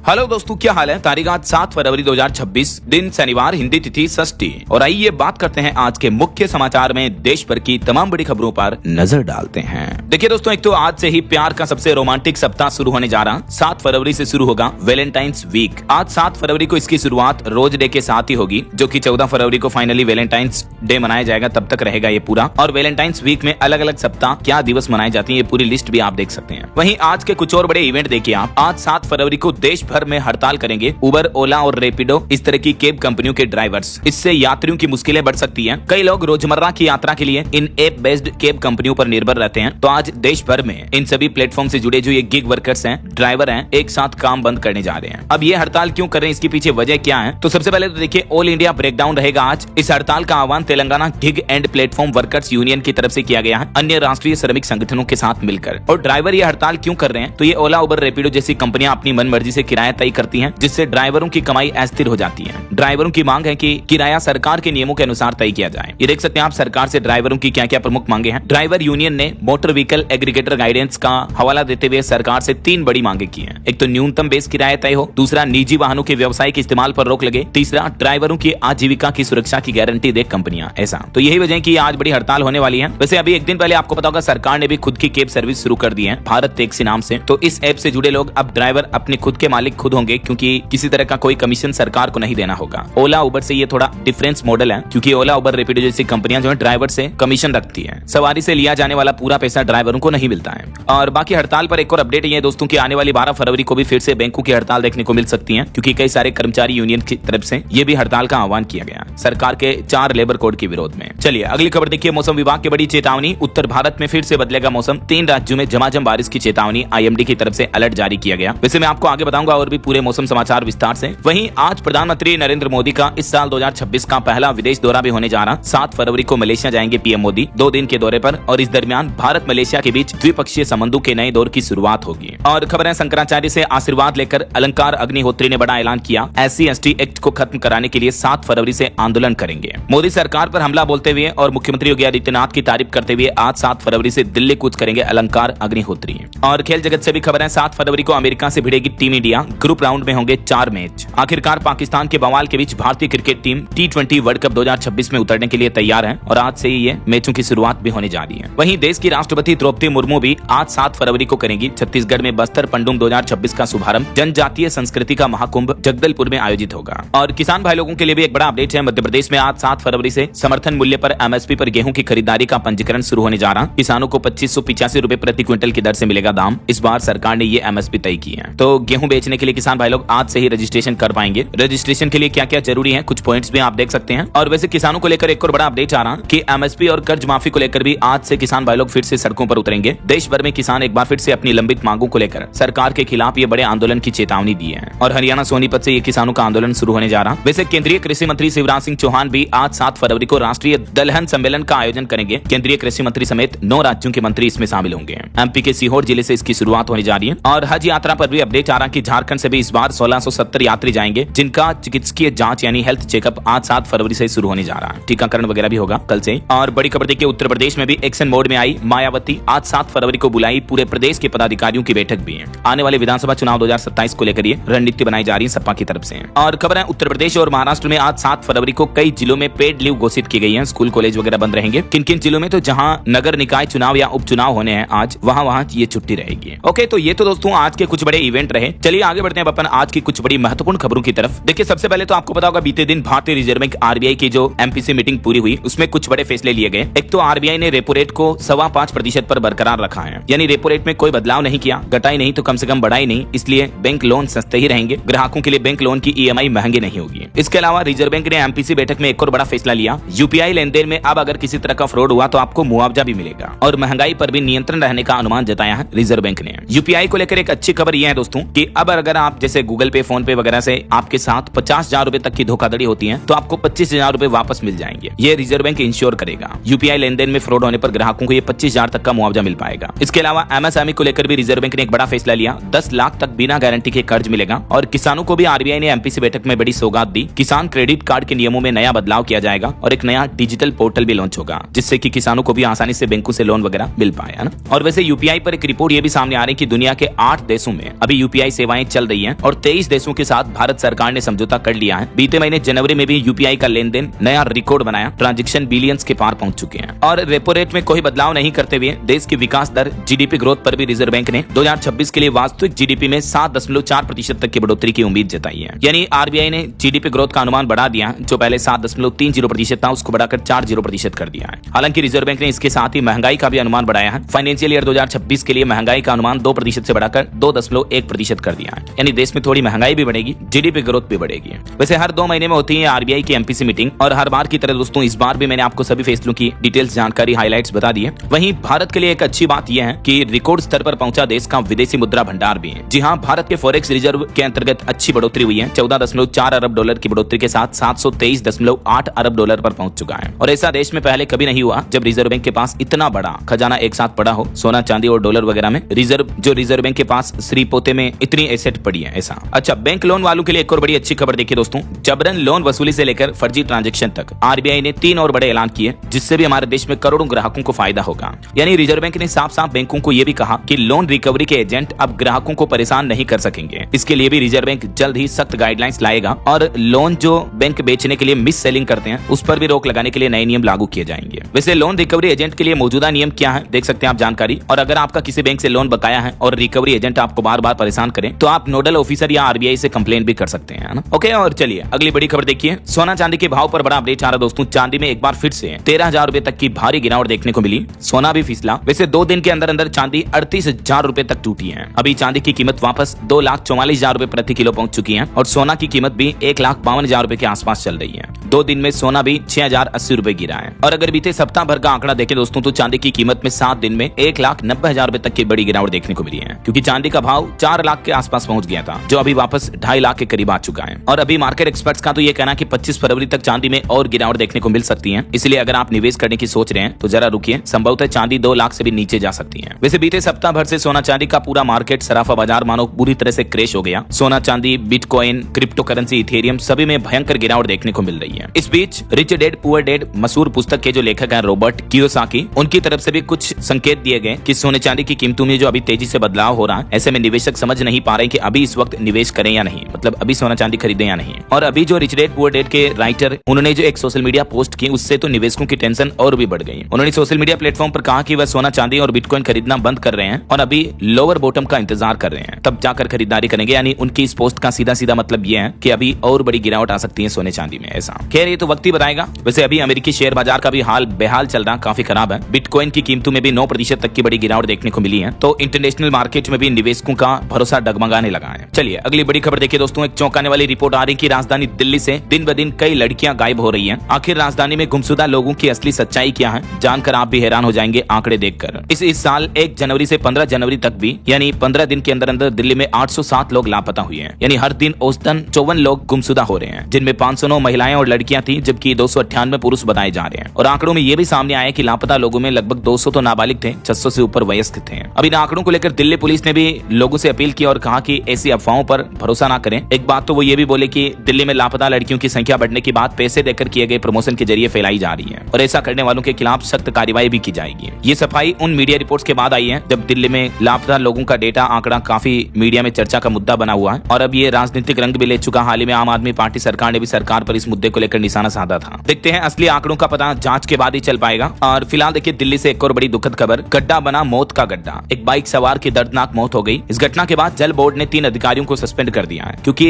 Hello दोस्तों, क्या हाल है। तारीख आज 7 फरवरी 2026, दिन शनिवार, हिंदी तिथि षष्ठी। और आइए बात करते हैं आज के मुख्य समाचार में देश भर की तमाम बड़ी खबरों पर नजर डालते हैं। देखिए दोस्तों, एक तो आज से ही प्यार का सबसे रोमांटिक सप्ताह शुरू होने जा रहा। 7 फरवरी से शुरू होगा वैलेंटाइंस वीक। आज 7 फरवरी को इसकी शुरुआत रोज डे के साथ ही होगी, जो कि 14 फरवरी को फाइनली वैलेंटाइंस डे मनाया जाएगा। तब तक रहेगा ये पूरा। और वैलेंटाइंस वीक में अलग अलग सप्ताह क्या दिवस मनाए जाते हैं, ये पूरी लिस्ट भी आप देख सकते हैं। वहीं आज के कुछ और बड़े इवेंट देखिए आप। आज 7 फरवरी को देश भर में हड़ताल करेंगे उबर, ओला और रैपिडो, इस तरह की कैब कंपनियों के ड्राइवर्स। इससे यात्रियों की मुश्किलें बढ़ सकती हैं। कई लोग रोजमर्रा की यात्रा के लिए इन ऐप बेस्ड कैब कंपनियों पर निर्भर रहते हैं। तो आज देश भर में इन सभी प्लेटफॉर्म से जुड़े जो ये गिग वर्कर्स हैं, ड्राइवर हैं, एक साथ काम बंद करने जा रहे हैं। अब ये हड़ताल क्यों कर रहे हैं, इसके पीछे वजह क्या है? तो सबसे पहले तो देखिए, ऑल इंडिया ब्रेकडाउन रहेगा आज। इस हड़ताल का आह्वान Telangana gig and platform workers union की तरफ से किया गया है, अन्य राष्ट्रीय श्रमिक संगठनों के साथ मिलकर। और ड्राइवर ये हड़ताल क्यों कर रहे हैं? तो ये ओला, उबर, रैपिडो जैसी कंपनियां अपनी मनमर्जी से किराया तय करती हैं, जिससे ड्राइवरों की कमाई अस्थिर हो जाती है। ड्राइवरों की मांग है कि किराया सरकार के नियमों के अनुसार तय किया जाए। ये देख सकते हैं आप सरकार से ड्राइवरों की क्या क्या प्रमुख मांगे हैं। ड्राइवर यूनियन ने मोटर व्हीकल एग्रीगेटर गाइडेंस का हवाला देते हुए सरकार से 3 बड़ी मांगे की हैं। एक तो न्यूनतम बेस किराया तय हो, दूसरा निजी वाहनों के व्यावसायिक इस्तेमाल पर रोक लगे, तीसरा ड्राइवरों की आजीविका की सुरक्षा की गारंटी दे कंपनियां। ऐसा तो यही वजह की आज बड़ी हड़ताल होने वाली है। वैसे अभी एक दिन पहले आपको पता होगा, सरकार ने भी खुद की कैब सर्विस शुरू कर दी है, भारत टैक्सी नाम से। तो इस ऐप से जुड़े लोग अब ड्राइवर अपने खुद के मालिक खुद होंगे, क्योंकि किसी तरह का कोई कमीशन सरकार को नहीं देना होगा। ओला, उबर से ये थोड़ा डिफरेंस मॉडल है, क्योंकि ओला, उबर, रैपिडो जैसी कंपनियां जो है ड्राइवर से कमीशन रखती है। सवारी से लिया जाने वाला पूरा पैसा ड्राइवरों को नहीं मिलता है। और बाकी हड़ताल पर एक और अपडेट ये है दोस्तों की आने वाली 12 फरवरी को भी फिर से बैंकों की हड़ताल देखने को मिल सकती है, क्योंकि कई सारे कर्मचारी यूनियन की तरफ से ये भी हड़ताल का आह्वान किया गया सरकार के 4 लेबर कोड के विरोध में। चलिए अगली खबर देखिए। मौसम विभाग की बड़ी चेतावनी, उत्तर भारत में फिर से बदलेगा मौसम। 3 राज्यों में झमाझम बारिश की चेतावनी, IMD की तरफ से अलर्ट जारी किया गया। वैसे मैं आपको आगे बताऊंगा और भी पूरे मौसम समाचार विस्तार से। वहीं आज प्रधानमंत्री नरेंद्र मोदी का इस साल 2026 का पहला विदेश दौरा भी होने जा रहा। 7 फरवरी को मलेशिया जाएंगे पीएम मोदी 2 दिन के दौरे पर। और इस दरमियान भारत मलेशिया के बीच द्विपक्षीय संबंधों के नए दौर की शुरुआत होगी। और खबर है, शंकराचार्य से आशीर्वाद लेकर अलंकार अग्निहोत्री ने बड़ा ऐलान किया। SC/ST एक्ट को खत्म कराने के लिए 7 फरवरी से आंदोलन करेंगे। मोदी सरकार पर हमला बोलते हुए और मुख्यमंत्री योगी आदित्यनाथ की तारीफ करते हुए आज 7 फरवरी से दिल्ली कूच करेंगे अलंकार अग्निहोत्री। और खेल जगत से भी खबर है, 7 फरवरी को अमेरिका से भिड़ेगी टीम इंडिया। ग्रुप राउंड में होंगे 4 मैच। आखिरकार पाकिस्तान के बवाल के बीच भारतीय cricket team T20 world cup 2026 में उतरने के लिए तैयार है और आज से ही ये मैचों की शुरुआत भी होने जा रही है। वहीं देश की राष्ट्रपति द्रौपदी मुर्मू भी आज 7 फरवरी को करेंगी छत्तीसगढ़ में बस्तर पंडुम 2026 का शुभारंभ। जनजातीय संस्कृति का महाकुंभ जगदलपुर में आयोजित होगा। और किसान भाई लोगों के लिए भी एक बड़ा अपडेट है। मध्य प्रदेश में आज 7 फरवरी से समर्थन मूल्य पर MSP पर गेहूं की खरीदारी का पंजीकरण शुरू होने जा रहा। किसानों को 2585 रुपए प्रति क्विंटल की दर से मिलेगा दाम। इस बार सरकार ने ये MSP तय की है। तो गेहूं बेचने के लिए किसान भाई लोग आज से ही रजिस्ट्रेशन कर पाएंगे। रजिस्ट्रेशन के लिए क्या क्या जरूरी है, कुछ पॉइंट्स भी आप देख सकते हैं। और वैसे किसानों को लेकर एक और बड़ा अपडेट आ रहा कि MSP और कर्ज माफी को लेकर भी आज से किसान भाई लोग फिर से सड़कों पर उतरेंगे। देश भर में किसान एक बार फिर से अपनी लंबित मांगों को लेकर सरकार के खिलाफ ये बड़े आंदोलन की चेतावनी दी है। और हरियाणा सोनीपत से ये किसानों का आंदोलन शुरू होने जा रहा। वैसे केंद्रीय कृषि मंत्री शिवराज सिंह चौहान भी आज 7 फरवरी को राष्ट्रीय दलहन सम्मेलन का आयोजन करेंगे। केंद्रीय कृषि मंत्री समेत 9 राज्यों के मंत्री इसमें शामिल होंगे। MP के सीहोर जिले से इसकी शुरुआत होने जा रही है। और हज यात्रा पर भी अपडेट आ रहा कि झारखंड से भी इस बार 1670 यात्री जाएंगे, जिनका चिकित्सकीय जांच यानी हेल्थ चेकअप आज 7 फरवरी से शुरू होने जा रहा है। टीकाकरण वगैरह भी होगा कल से। और बड़ी खबर देखिए, उत्तर प्रदेश में भी एक्शन मोड में आई मायावती। आज 7 फरवरी को बुलाई पूरे प्रदेश के पदाधिकारियों की बैठक भी है। आने वाले विधानसभा चुनाव 2027 को लेकर ये रणनीति बनाई जा रही है सपा की तरफ से। और खबर है, उत्तर प्रदेश और महाराष्ट्र में आज 7 फरवरी को कई जिलों में पेड लीव घोषित की गई है। स्कूल कॉलेज वगैरह बंद रहेंगे। किन किन जिलों में? तो जहां नगर निकाय चुनाव या उपचुनाव होने हैं आज, वहां ये छुट्टी रहेगी। ओके, तो ये तो दोस्तों आज के कुछ बड़े इवेंट रहे। चलिए आगे बढ़ते हैं अपन आज की कुछ बड़ी महत्वपूर्ण खबरों की तरफ। देखिए सबसे पहले तो आपको पता होगा, बीते दिन भारतीय रिजर्व बैंक RBI की जो MPC मीटिंग पूरी हुई, उसमें कुछ बड़े फैसले लिए गए। एक तो RBI ने रेपो रेट को 5.25% पर बरकरार रखा है, यानी रेपो रेट में कोई बदलाव नहीं किया, घटाई नहीं तो कम से कम बढ़ाई नहीं। इसलिए बैंक लोन सस्ते ही रहेंगे। ग्राहकों के लिए बैंक लोन की EMI महंगी नहीं होगी। इसके अलावा रिजर्व बैंक ने MPC बैठक में एक और बड़ा फैसला लिया। UPI लेनदेन में अब अगर किसी तरह का फ्रॉड हुआ तो आपको मुआवजा भी मिलेगा। और महंगाई पर भी नियंत्रण रहने का अनुमान जताया है रिजर्व बैंक ने। UPI को लेकर एक अच्छी खबर यह है दोस्तों कि अब अगर आप जैसे गूगल पे, फोन पे वगैरह से आपके साथ 50,000 रुपए तक की धोखाधड़ी होती है, तो आपको 25,000 रुपए वापस मिल जाएंगे। ये रिजर्व बैंक इंश्योर करेगा। UPI लेनदेन में फ्रॉड होने पर ग्राहकों को ये 25,000 तक का मुआवजा मिल पाएगा। इसके अलावा MSME को लेकर भी रिजर्व बैंक ने एक बड़ा फैसला लिया। 10 लाख तक बिना गारंटी के कर्ज मिलेगा। और किसानों को भी RBI ने MPC बैठक में बड़ी सौगात दी। किसान क्रेडिट कार्ड के नियमों में नया बदलाव किया जाएगा और एक नया डिजिटल पोर्टल भी लॉन्च होगा, जिससे कि किसानों को भी आसानी से बैंकों से लोन वगैरह मिल पाए, है ना। और वैसे UPI पर एक रिपोर्ट ये भी सामने आ रही है कि दुनिया के 8 देशों में अभी UPI सेवाएं चल रही है और 23 देशों के साथ भारत सरकार ने समझौता कर लिया है। बीते महीने जनवरी में भी यूपीआई का लेन देन नया रिकॉर्ड बनाया, ट्रांजैक्शन बिलियंस के पार पहुंच चुके हैं। और रेपो रेट में कोई बदलाव नहीं करते हुए देश की विकास दर जीडीपी ग्रोथ पर भी रिजर्व बैंक ने 2026 के लिए वास्तविक जीडीपी में 7.4% तक की बढ़ोतरी की उम्मीद जताई है। यानी आरबीआई ने जीडीपी ग्रोथ का अनुमान बढ़ा दिया, जो पहले 7.30% था उसको बढ़ाकर 4% कर दिया है। हालांकि रिजर्व बैंक ने इसके साथ ही महंगाई का भी अनुमान बढ़ाया है। फाइनेंशियल ईयर 2026 के लिए महंगाई का अनुमान 2% से बढ़ाकर 2.1% कर दिया है। यानी देश में थोड़ी महंगाई भी बढ़ेगी, जीडीपी ग्रोथ भी बढ़ेगी। वैसे हर 2 महीने में होती है आरबीआई की एमपीसी मीटिंग और हर बार की तरह दोस्तों इस बार भी मैंने आपको सभी फैसलों की डिटेल्स जानकारी हाइलाइट्स बता दी है। वहीं भारत के लिए एक अच्छी बात यह है कि रिकॉर्ड स्तर पर पहुंचा देश का विदेशी मुद्रा भंडार भी है। जी हां, भारत के फॉरेक्स रिजर्व के अंतर्गत अच्छी बढ़ोतरी हुई है। 14.4 अरब डॉलर की बढ़ोतरी के साथ 723.8 अरब डॉलर पर पहुंच चुका है। और ऐसा देश में पहले कभी नहीं हुआ जब रिजर्व बैंक के पास इतना बड़ा खजाना एक साथ पड़ा हो। सोना, चांदी और डॉलर वगैरह में रिजर्व बैंक के पास श्रीपोते में इतनी एसेट पड़ी है ऐसा। अच्छा, बैंक लोन वालों के लिए एक और बड़ी अच्छी खबर देखिए दोस्तों, जबरन लोन वसूली से लेकर फर्जी ट्रांजैक्शन तक आरबीआई ने 3 और बड़े ऐलान किए, जिससे भी हमारे देश में करोड़ों ग्राहकों को फायदा होगा। यानी रिजर्व बैंक ने साफ साफ बैंकों को यह भी कहा कि लोन रिकवरी के एजेंट अब ग्राहकों को परेशान नहीं कर सकेंगे। इसके लिए भी रिजर्व बैंक जल्द ही सख्त गाइडलाइंस लाएगा और लोन जो बैंक बेचने के लिए मिस सेलिंग करते हैं उस पर भी रोक लगाने के लिए नए नियम लागू किए जाएंगे। वैसे लोन रिकवरी एजेंट के लिए मौजूदा नियम क्या है देख सकते हैं आप जानकारी। और अगर आपका किसी बैंक से लोन बकाया है और रिकवरी एजेंट आपको बार बार परेशान करें तो आप नोडल ऑफिसर या आरबीआई से कंप्लेंट भी कर सकते हैं ना। ओके, और चलिए अगली बड़ी खबर देखिए। सोना चांदी के भाव पर बड़ा अपडेट आ रहा दोस्तों। चांदी में एक बार फिर से 13,000 रुपए तक की भारी गिरावट देखने को मिली, सोना भी फिसला। वैसे 2 दिन के अंदर अंदर चांदी 38,000 रुपए तक टूटी है। अभी चांदी की कीमत वापस 2,44,000 रुपए प्रति किलो पहुंच चुकी है और सोना की कीमत भी 1,52,000 रुपए के आसपास चल रही है। 2 दिन में सोना भी 6,080 रुपए गिरा है। और अगर बीते सप्ताह भर का आंकड़ा देखें दोस्तों तो चांदी की कीमत में 7 दिन में 1,90,000 रुपए तक की बड़ी गिरावट देखने को मिली है, क्योंकि चांदी का भाव 4 लाख के आसपास पहुंच गया था, जो अभी वापस 2.5 लाख के करीब आ चुका है। और अभी मार्केट एक्सपर्ट्स का तो ये कहना कि 25 फरवरी तक चांदी में और गिरावट देखने को मिल सकती है। इसलिए अगर आप निवेश करने की सोच रहे हैं तो जरा रुकिए, संभवतः चांदी 2 लाख से भी नीचे जा सकती है। वैसे बीते सप्ताह भर से सोना चांदी का पूरा मार्केट सराफा बाजार मानो पूरी तरह से क्रैश हो गया। सोना चांदी, बिटकॉइन, क्रिप्टो करेंसी, इथेरियम सभी में भयंकर गिरावट देखने को मिल रही है। इस बीच रिच डैड पुअर डैड मशहूर पुस्तक के जो लेखक हैं रॉबर्ट कियोसाकी, उनकी तरफ से भी कुछ संकेत दिए गए कि सोने चांदी की कीमतों में जो अभी तेजी से बदलाव हो रहा है, ऐसे में निवेशक समझ नहीं पा रहे कि अभी इस वक्त निवेश करें या नहीं, मतलब अभी सोना चांदी खरीदें या नहीं। और अभी जो रिच डैड पुअर डैड के राइटर उन्होंने जो एक सोशल मीडिया पोस्ट की, उससे तो निवेशकों की टेंशन और भी बढ़ गई। उन्होंने सोशल मीडिया प्लेटफॉर्म पर कहा कि वह सोना चांदी और बिटकॉइन खरीदना बंद कर रहे हैं और अभी लोअर बॉटम का इंतजार कर रहे हैं, तब जाकर खरीदारी करेंगे। यानी उनकी इस पोस्ट का सीधा सीधा मतलब यह है कि अभी और बड़ी गिरावट आ सकती है सोने चांदी में ऐसा। खैर ये तो वक्त ही बताएगा। वैसे अभी अमेरिकी शेयर बाजार का भी हाल बेहाल चल रहा, काफी खराब है। बिटकॉइन की कीमतों में भी 9% तक की बड़ी गिरावट देखने को मिली है, तो इंटरनेशनल मार्केट में भी निवेशकों का भरोसा डगमगाने लगा है। चलिए अगली बड़ी खबर देखिए दोस्तों। एक चौंकाने वाली रिपोर्ट आ रही कि राजधानी दिल्ली से दिन ब दिन कई लड़कियां गायब हो रही हैं। आखिर राजधानी में गुमशुदा लोगों की असली सच्चाई क्या है, जानकर आप भी हैरान हो जाएंगे आंकड़े देखकर। इस साल 1 जनवरी से 15 जनवरी तक भी यानी 15 दिन के अंदर अंदर दिल्ली में 807 लोग लापता हुए हैं। यानी हर दिन औसतन 54 लोग गुमशुदा हो रहे हैं, जिनमें 509 महिलाएं और लड़कियां थी, जबकि 298 पुरुष बताए जा रहे हैं। और आंकड़ों में यह भी सामने आया कि लापता लोगों में लगभग 200 तो नाबालिग थे, 600 से ऊपर वयस्क थे। अब इन आंकड़ों को लेकर दिल्ली पुलिस ने भी लोगों से अपील की और कहा कि ऐसी अफवाहों पर भरोसा न करें। एक बात तो वो ये भी बोले कि दिल्ली में लापता लड़कियों की संख्या बढ़ने की बात पैसे देकर किए गए प्रमोशन के जरिए फैलाई जा रही है और ऐसा करने वालों के खिलाफ सख्त कार्रवाई भी की जाएगी। ये सफाई उन मीडिया रिपोर्ट्स के बाद आई है जब दिल्ली में लापता लोगों का डेटा आंकड़ा काफी मीडिया में चर्चा का मुद्दा बना हुआ है और अब ये राजनीतिक रंग भी ले चुका। हाल ही में आम आदमी पार्टी सरकार ने भी सरकार पर इस मुद्दे को लेकर निशाना साधा था। देखते हैं असली आंकड़ों का पता जांच के बाद ही चल पाएगा। और फिलहाल देखिए दिल्ली से एक और बड़ी दुखद खबर, गड्ढा बना मौत का गड्ढा। एक बाइक सवार की दर्दनाक मौत हो गई। इस घटना के बाद जल बोर्ड ने 3 अधिकारियों को सस्पेंड कर दिया है, क्योंकि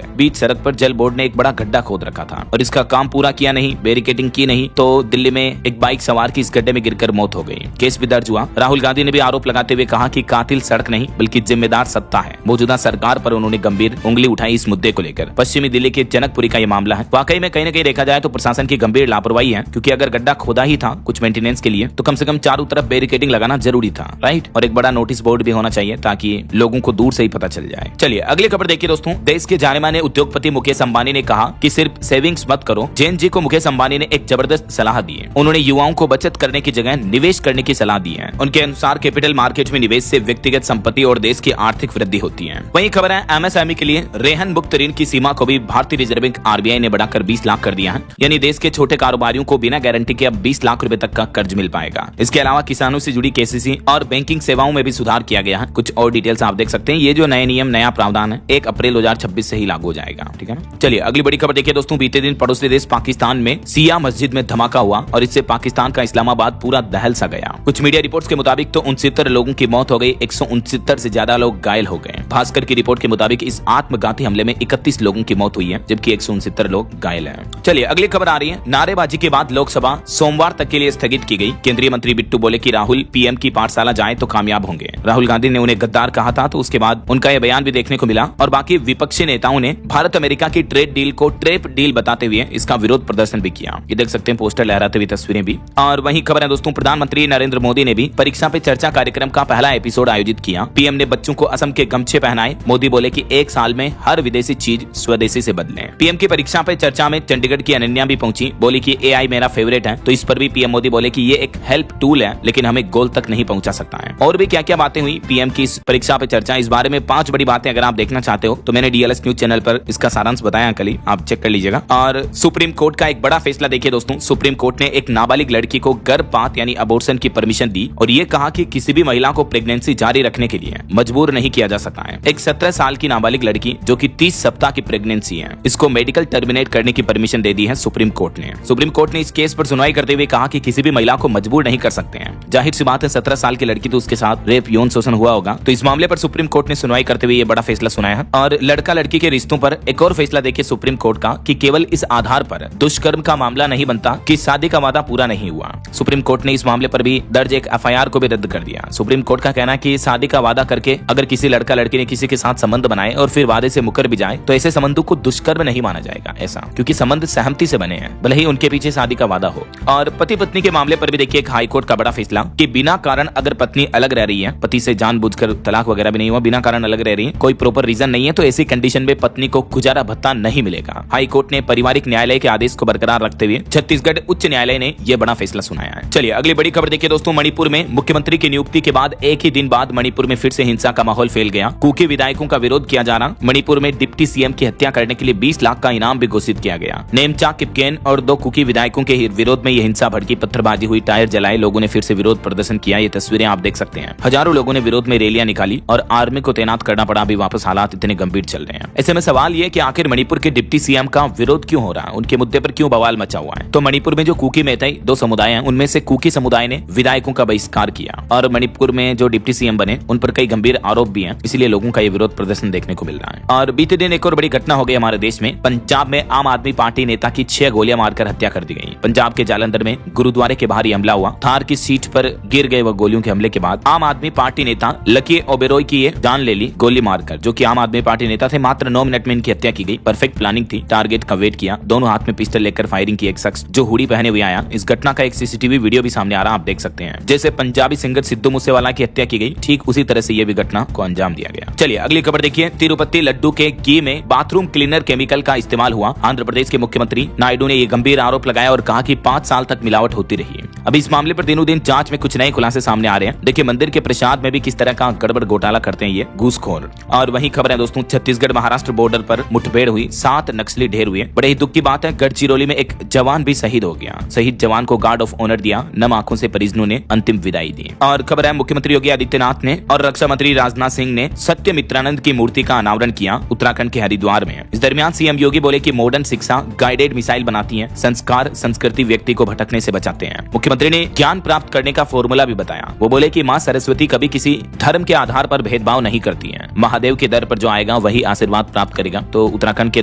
बीच सड़क पर जल बोर्ड ने एक बड़ा गड्ढा खोद रखा था और इसका काम पूरा किया नहीं, बैरिकेडिंग की नहीं, तो दिल्ली में एक बाइक सवार की इस गड्ढे में गिरकर मौत हो गई। केस भी दर्ज हुआ। राहुल गांधी ने भी आरोप लगाते हुए कहा कि कातिल सड़क नहीं बल्कि जिम्मेदार सत्ता है। मौजूदा सरकार पर उन्होंने गंभीर उंगली उठाई इस मुद्दे को लेकर। पश्चिमी दिल्ली के जनकपुरी का यह मामला है। वाकई में कहीं न कहीं देखा जाए तो प्रशासन की गंभीर लापरवाही है, क्योंकि अगर गड्ढा खोदा ही था कुछ मेंटेनेंस के लिए तो कम से कम चारों तरफ बैरिकेडिंग लगाना जरूरी था, राइट। और एक बड़ा नोटिस बोर्ड भी होना चाहिए ताकि लोगों को दूर से ही पता चल जाए। चलिए अगली खबर देखिए दोस्तों। देश के जाने माने उद्योगपति मुकेश अंबानी ने कहा कि सिर्फ सेविंग्स मत करो। जैन जी को मुकेश अंबानी ने एक जबरदस्त सलाह दी है। उन्होंने युवाओं को बचत करने की जगह निवेश करने की सलाह दी है। उनके अनुसार कैपिटल मार्केट में निवेश से व्यक्तिगत संपत्ति और देश की आर्थिक वृद्धि होती है। वहीं खबर है एमएसएमई के लिए रेहन मुक्त ऋण की सीमा को भी भारतीय रिजर्व बैंक आरबीआई ने बढ़ाकर बढ़ाकर 20 लाख कर दिया है। यानी देश के छोटे कारोबारियों को बिना गारंटी के अब 20 लाख रुपए तक का कर्ज मिल पाएगा। इसके अलावा किसानों से जुड़ी केसीसी और बैंकिंग सेवाओं में भी सुधार किया गया है। कुछ और डिटेल्स आप देख सकते हैं। ये जो नए नियम, नया प्रावधान है 1 अप्रैल 2026 से ही लागू हो जाएगा। ठीक है ना। चलिए अगली बड़ी खबर देखिए दोस्तों। बीते दिन पड़ोसी देश पाकिस्तान में शिया मस्जिद में धमाका हुआ और इससे पाकिस्तान का इस्लामाबाद पूरा दहल सा गया। कुछ मीडिया रिपोर्ट्स के मुताबिक तो 69 लोगों की मौत हो गई, 169 से ज्यादा लोग घायल हो गए। भास्कर की रिपोर्ट के मुताबिक इस आत्मघाती हमले में 31 लोगों की मौत हुई है, जबकि 169 लोग घायल हैं। चलिए अगली खबर आ रही है। नारेबाजी के बाद लोकसभा सोमवार तक के लिए स्थगित की गई। केंद्रीय मंत्री बिट्टू बोले कि राहुल पीएम की पाठशाला जाए तो कामयाब होंगे। राहुल गांधी ने उन्हें गद्दार कहा था, तो उसके बाद उनका यह बयान भी देखने को मिला। और बाकी विपक्षी नेताओं ने भारत अमेरिका की ट्रेड डील को ट्रेप डील बताते हुए इसका विरोध प्रदर्शन भी किया। ये देख सकते हैं पोस्टर लहराते हुए तस्वीरें भी। और वहीं खबर है दोस्तों, प्रधानमंत्री नरेंद्र मोदी ने भी परीक्षा पे चर्चा कार्यक्रम का पहला एपिसोड आयोजित किया। पीएम ने बच्चों को असम के गमछे पहनाए। मोदी बोले कि 1 साल में हर विदेशी चीज स्वदेशी से बदलें। पीएम की परीक्षा पे चर्चा में चंडीगढ़ की अनन्या भी पहुंची। बोली कि एआई मेरा फेवरेट है। तो इस पर भी पीएम मोदी बोले कि ये एक हेल्प टूल है, लेकिन हमें गोल तक नहीं पहुंचा सकता है। और भी क्या क्या बातें हुई पीएम की इस परीक्षा पे चर्चा, इस बारे में 5 बड़ी बातें अगर आप देखना चाहते हो तो मैंने डीएलएस न्यूज चैनल पर इसका सारांश बताया, कल ही आप चेक कर लीजिएगा। और सुप्रीम कोर्ट का एक बड़ा फैसला देखिए दोस्तों। सुप्रीम कोर्ट ने एक नाबालिग लड़की को गर्भपात यानी अबॉर्शन की परमिशन दी और ये कहा कि किसी भी महिला को प्रेगनेंसी जारी रखने के लिए मजबूर नहीं किया जा सकता है। एक 17 साल की नाबालिग लड़की जो कि 30 सप्ताह की प्रेगनेंसी है, इसको मेडिकल टर्मिनेट करने की परमिशन दे दी है सुप्रीम कोर्ट ने। सुप्रीम कोर्ट ने इस केस पर सुनवाई करते हुए कहा कि किसी भी महिला को मजबूर नहीं कर सकते हैं। जाहिर सी बात है 17 साल की लड़की, तो उसके साथ रेप, यौन शोषण हुआ होगा। तो इस मामले पर सुप्रीम कोर्ट ने सुनवाई करते हुए ये बड़ा फैसला सुनाया है। और लड़का लड़की के रिश्तों पर एक और फैसला देखिए सुप्रीम कोर्ट का, कि केवल इस आधार पर दुष्कर्म का मामला नहीं बनता कि शादी का वादा पूरा नहीं हुआ। सुप्रीम कोर्ट ने इस मामले पर भी दर्ज एक एफआईआर को भी रद्द कर दिया। सुप्रीम कोर्ट का कहना है कि शादी का वादा करके अगर किसी लड़का लड़की ने किसी के साथ संबंध बनाए और फिर वादे से मुकर भी जाए तो ऐसे संबंधों को दुष्कर्म नहीं माना जाएगा, ऐसा, क्योंकि संबंध सहमति से बने हैं, भले ही उनके पीछे शादी का वादा हो। और पति पत्नी के मामले पर भी देखिए एक हाईकोर्ट का बड़ा फैसला, कि बिना कारण अगर पत्नी अलग रह रही है, पति से जानबूझकर तलाक वगैरह भी नहीं हुआ, बिना कारण अलग रह रही है, कोई प्रॉपर रीजन नहीं है, तो ऐसी कंडीशन में पत्नी को गुजारा भत्ता नहीं मिलेगा। हाईकोर्ट ने पारिवारिक न्यायालय के आदेश को बरकरार रखते हुए छत्तीसगढ़ उच्च न्यायालय ने यह बड़ा फैसला सुनाया है। चलिए अगली बड़ी खबर देखिए दोस्तों। मणिपुर में मुख्यमंत्री की नियुक्ति के बाद एक ही दिन बाद मणिपुर में फिर से हिंसा का माहौल फैल गया। कुकी विधायकों का विरोध किया जा रहा। मणिपुर में डिप्टी सीएम की हत्या करने के लिए 20 लाख का इनाम भी घोषित किया गया। नेमचा किपकेन और 2 कुकी विधायकों के विरोध में यह हिंसा भड़की, पत्थरबाजी हुई, टायर जलाए, लोगों ने फिर से विरोध प्रदर्शन किया। ये तस्वीरें आप देख सकते हैं। हजारों लोगों ने विरोध में रैलियां निकाली और आर्मी को तैनात करना पड़ा। अभी वापस हालात इतने गंभीर चल रहे हैं। ऐसे में सवाल ये कि आखिर मणिपुर के डिप्टी सीएम का विरोध क्यों हो रहा है, उनके मुद्दे पर क्यों बवाल मचा हुआ है। तो मणिपुर में जो कुकी मेहताई 2 समुदाय हैं, उनमें से कुकी समुदाय ने विधायकों का बहिष्कार किया और मणिपुर में जो डिप्टी सीएम बने उन पर कई गंभीर आरोप भी हैं, इसलिए लोगों का ये विरोध प्रदर्शन देखने को मिल रहा है। और बीते दिन एक और बड़ी घटना हो गई हमारे देश में। पंजाब में आम आदमी पार्टी नेता की 6 गोलियां मारकर हत्या कर दी गई। पंजाब के जालंधर में गुरुद्वारे के बाहर हमला हुआ। थार की सीट पर गिर गए वह गोलियों के हमले के बाद आम आदमी पार्टी नेता लकी ओबेरॉय की ये जान ले ली गोली मारकर, जो कि आम आदमी पार्टी नेता थे। मात्र 9 मिनट में इनकी हत्या की गई। परफेक्ट प्लानिंग थी, टारगेट का वेट किया, दोनों हाथ में पिस्टल लेकर फायरिंग की। एक शख्स जो हुडी पहने हुए आया। इस घटना का एक सीसीटीवी वीडियो भी सामने आ रहा, आप देख सकते हैं। जैसे पंजाबी सिंगर सिद्धू मूसेवाला की हत्या की गई, ठीक उसी तरह से ये भी घटना को अंजाम दिया गया। चलिए अगली खबर देखिए। तिरुपति लड्डू के घी में बाथरूम क्लीनर केमिकल का इस्तेमाल हुआ। आंध्र प्रदेश के मुख्यमंत्री नायडू ने ये गंभीर आरोप लगाया और कहा कि 5 साल तक मिलावट होती रही। अभी इस मामले पर दिनों दिन जांच में कुछ नए खुलासे सामने आ रहे हैं। देखिए मंदिर के प्रसाद में भी किस तरह का गड़बड़ घोटाला करते हैं ये घूसखोर। और वही खबर है दोस्तों, छत्तीसगढ़ महाराष्ट्र बॉर्डर पर मुठभेड़ हुई, 7 नक्सली ढेर हुए। बड़े ही दुख की बात है, गढ़चिरौली में एक जवान भी शहीद हो गया। शहीद जवान को गार्ड ऑफ ऑनर दिया, नम आंखों से परिजनों ने अंतिम विदाई दी। और खबर है मुख्यमंत्री योगी आदित्यनाथ ने और रक्षा मंत्री राजनाथ सिंह ने सत्यमित्रानंद की मूर्ति का अनावरण किया उत्तराखंड के हरिद्वार में। इस दरमियान सीएम योगी बोले कि मॉडर्न शिक्षा गाइडेड मिसाइल बनाती है, संस्कार संस्कृति व्यक्ति को भटकने से बचाते हैं। मुख्यमंत्री ने ज्ञान प्राप्त करने का फॉर्मूला भी बताया। वो बोले कि माँ सरस्वती कभी किसी धर्म के आधार पर भेदभाव नहीं करती है। महादेव के दर पर जो आएगा वही आशीर्वाद प्राप्त करेगा। तो उत्तराखंड के